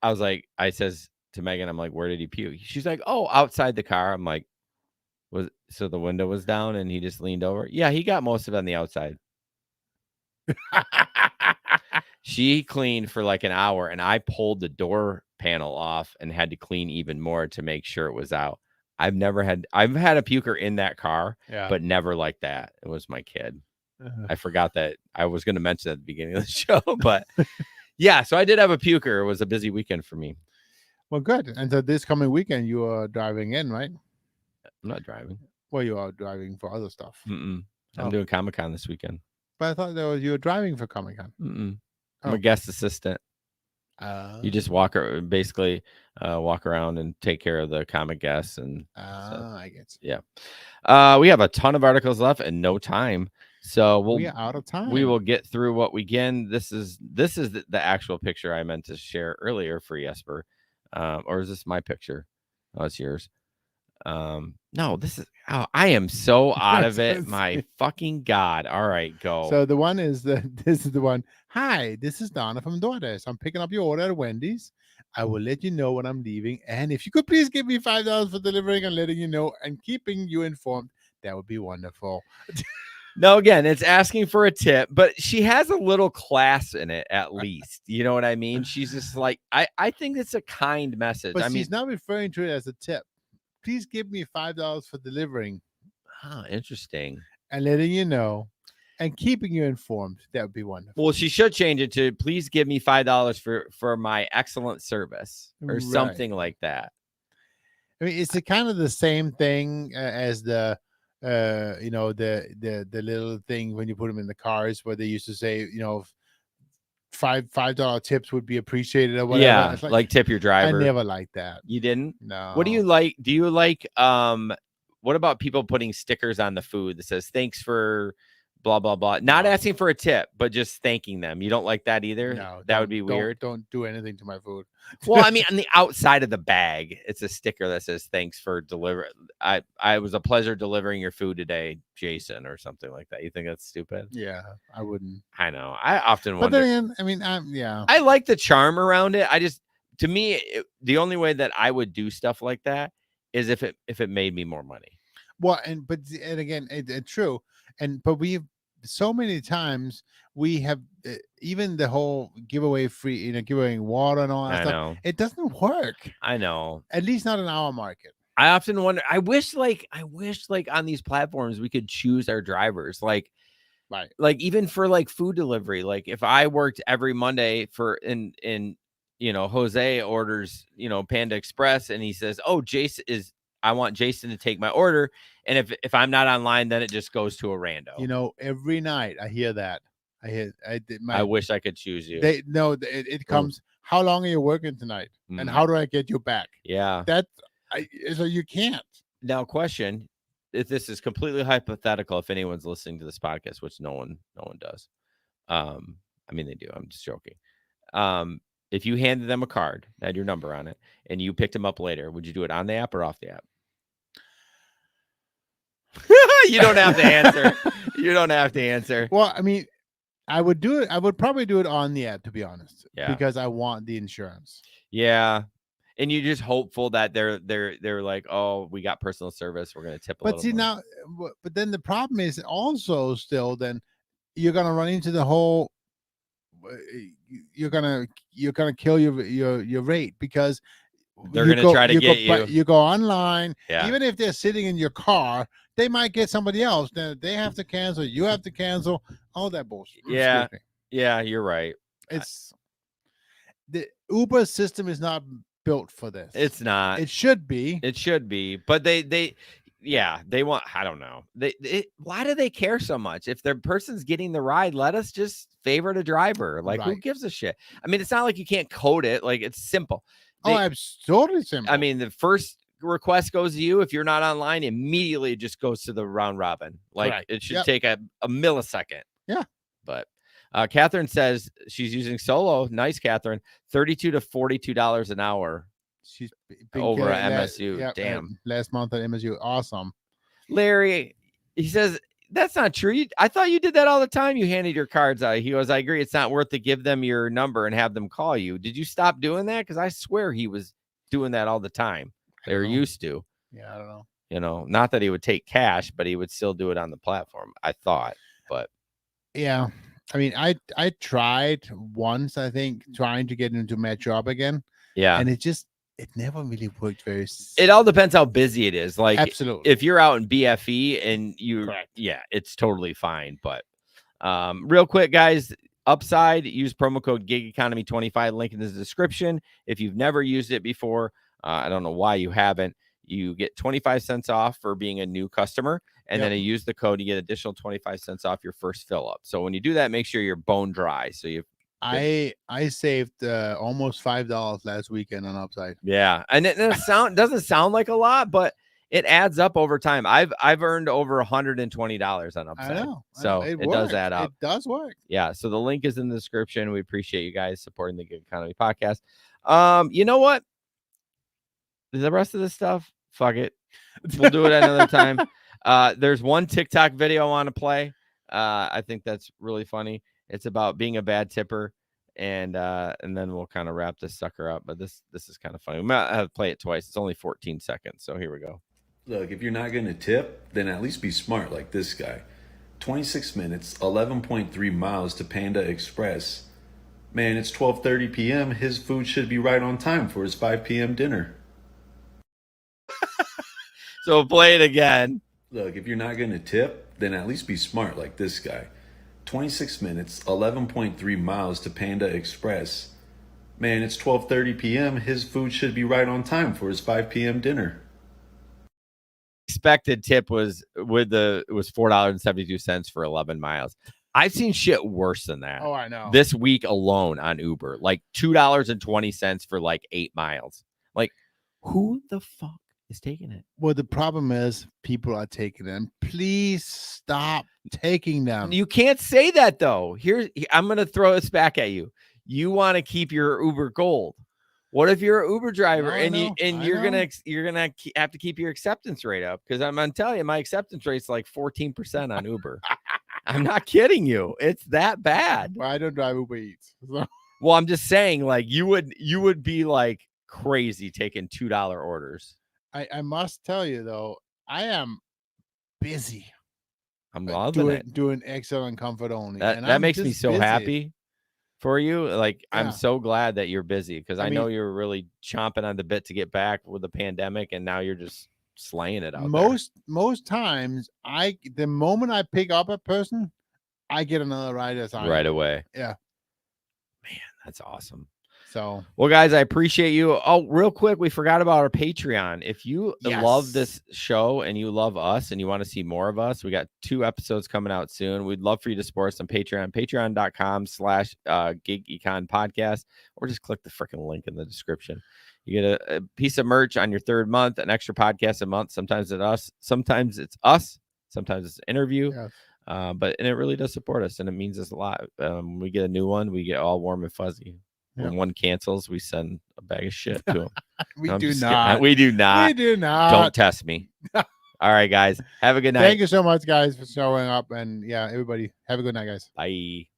I says to Megan, I'm like, where did he puke? She's like, oh, outside the car. I'm like, so the window was down and he just leaned over? Yeah, he got most of it on the outside. She cleaned for like an hour and I pulled the door panel off and had to clean even more to make sure it was out. I've had a puker in that car, but never like that. It was my kid. I forgot that I was going to mention that at the beginning of the show, but yeah, so I did have a puker. It was a busy weekend for me. Well, good. And so this coming weekend, you are driving in, right? I'm not driving. Well, you are driving for other stuff. I'm doing Comic-Con this weekend. But I thought you were driving for Comic-Con. I'm a guest assistant. You just walk around and take care of the comic guests and I get you. Yeah. We have a ton of articles left and no time. So we are out of time. We will get through what we can. This is the actual picture I meant to share earlier for Jesper. Or is this my picture? Oh, it's yours. No, this is I am so out of it. My fucking God. All right, go. So the one is this is the one. Hi, this is Donna from DoorDash. I'm picking up your order at Wendy's. I will let you know when I'm leaving. And if you could please give me $5 for delivering and letting you know and keeping you informed, that would be wonderful. No, again, it's asking for a tip, but she has a little class in it at least. You know what I mean? She's just like, I think it's a kind message. But she's not referring to it as a tip. Please give me $5 for delivering. Oh, interesting. And letting you know and keeping you informed. That would be wonderful. Well, she should change it to please give me $5 for my excellent service or something like that. I mean, it's kind of the same thing as the the little thing when you put them in the cars where they used to say, $5 tips would be appreciated or whatever. Yeah, like tip your driver. I never liked that. You didn't? No. What do you like? Do you like what about people putting stickers on the food that says thanks for blah blah blah? Not asking for a tip, but just thanking them. You don't like that either? No, that would be weird. Don't do anything to my food. Well, I mean, on the outside of the bag, it's a sticker that says thanks for delivering. I was a pleasure delivering your food today, Jason, or something like that. You think that's stupid? Yeah, I wouldn't. I know. I often wonder. But then again, I mean, yeah. I like the charm around it. To me, the only way that I would do stuff like that is if it made me more money. Well, and again, it's true. But we've so many times we have even the whole giveaway free, giving water and all that stuff. Know. It doesn't work. I know. At least not in our market. I often wonder. I wish on these platforms we could choose our drivers. Like even for like food delivery. Like if I worked every Monday for in Jose orders Panda Express and he says, oh, I want Jason to take my order. And if I'm not online, then it just goes to a rando. Every night I hear that. I wish I could choose you. It comes. How long are you working tonight? And how do I get you back? Yeah. So you can't. Now, question: if this is completely hypothetical, if anyone's listening to this podcast, which no one does. I mean, they do. I'm just joking. If you handed them a card that had your number on it and you picked them up later, would you do it on the app or off the app? You don't have to answer. You don't have to answer. Well, I mean, I would do it. I would probably do it on the app, to be honest. Yeah. Because I want the insurance. Yeah. And you're just hopeful that they're like, oh, we got personal service, we're gonna tip a But little see more. now, but then the problem is also still then you're gonna run into the whole. You're gonna kill your rate because They're gonna try to get you. You go online, Yeah. even if they're sitting in your car, they might get somebody else. Then they have to cancel. You have to cancel. All that bullshit. Yeah. Excuse me. Yeah, you're right. It's the Uber system is not built for this. It's not. It should be. It should be, but they want. I don't know. Why do they care so much? If the person's getting the ride, let us just favor the driver. Like, who Right. gives a shit? I mean, it's not like you can't code it. Like, it's simple. It's totally simple. I mean, the first request goes to you. If you're not online, immediately it just goes to the round robin. Like, Correct. it should Yep. take a millisecond. Yeah. But Catherine says she's using Solo. Nice, Catherine. $32 to $42 an hour. She's been over at MSU. Damn. Last month at MSU. Awesome. Larry, he says, that's not true. I thought you did that all the time. You handed your cards out. He goes, I agree. It's not worth to give them your number and have them call you. Did you stop doing that? Because I swear he was doing that all the time. They were used to. Yeah, I don't know. You know, not that he would take cash, but he would still do it on the platform, I thought. But yeah. I mean, I tried once, I think, trying to get into Metro up again. Yeah. And it never really worked very. It all depends how busy it is. Like, absolutely, if you're out in BFE and you, correct, yeah, it's totally fine. But real quick, guys, upside, use promo code GigEconomy25, link in the description. If you've never used it before, I don't know why you haven't. You get 25 cents off for being a new customer. And then you use the code, you get additional 25 cents off your first fill up. So when you do that, make sure you're bone dry. So you. I saved almost $5 last weekend on Upside. Yeah, and it doesn't sound like a lot, but it adds up over time. I've earned over $120 on Upside. I know. So it does add up. It does work. Yeah. So the link is in the description. We appreciate you guys supporting the Gig Economy podcast. You know what? The rest of this stuff, fuck it. We'll do it another time. There's one TikTok video I want to play. I think that's really funny. It's about being a bad tipper, and then we'll kind of wrap this sucker up. But this is kind of funny. We might have to play it twice. It's only 14 seconds, so here we go. Look, if you're not going to tip, then at least be smart like this guy. 26 minutes, 11.3 miles to Panda Express. Man, it's 12:30 p.m. His food should be right on time for his 5 p.m. dinner. So we'll play it again. Look, if you're not going to tip, then at least be smart like this guy. 26 minutes, 11.3 miles to Panda Express. Man, it's 12:30 p.m. His food should be right on time for his 5 p.m. dinner. Expected tip was $4.72 for 11 miles. I've seen shit worse than that. Oh, I know. This week alone on Uber, like $2.20 for like 8 miles. Like, who the fuck is taking it? Well, the problem is people are taking them. Please stop taking them. You can't say that though. I'm going to throw this back at you. You want to keep your Uber gold. What if you're an Uber driver you're gonna have to keep your acceptance rate up? Because I'm gonna tell you, my acceptance rate's like 14% on Uber. I'm not kidding you. It's that bad. Well, I don't drive Uber Eats. So. Well, I'm just saying, like, you would be like crazy taking $2 orders. I must tell you though, I am busy. I'm loving it. Doing Excel and Comfort only. That makes me so happy for you. Like, yeah. I'm so glad that you're busy because I know you're really chomping on the bit to get back with the pandemic, and now you're just slaying it out there. Most times, the moment I pick up a person, I get another ride right away. Yeah, man, that's awesome. So, well, guys, I appreciate you. Oh, real quick, we forgot about our Patreon. If you love this show and you love us and you want to see more of us, we got 2 episodes coming out soon. We'd love for you to support us on Patreon, patreon.com/GigEcon podcast, or just click the freaking link in the description. You get a piece of merch on your 3rd month, an extra podcast a month. Sometimes it's us, sometimes it's an interview. Yes. But it really does support us, and it means us a lot. We get a new one, we get all warm and fuzzy. When one cancels, we send a bag of shit to them. We do not. We do not. We do not. Don't test me. All right, guys. Have a good night. Thank you so much, guys, for showing up. And yeah, everybody, have a good night, guys. Bye.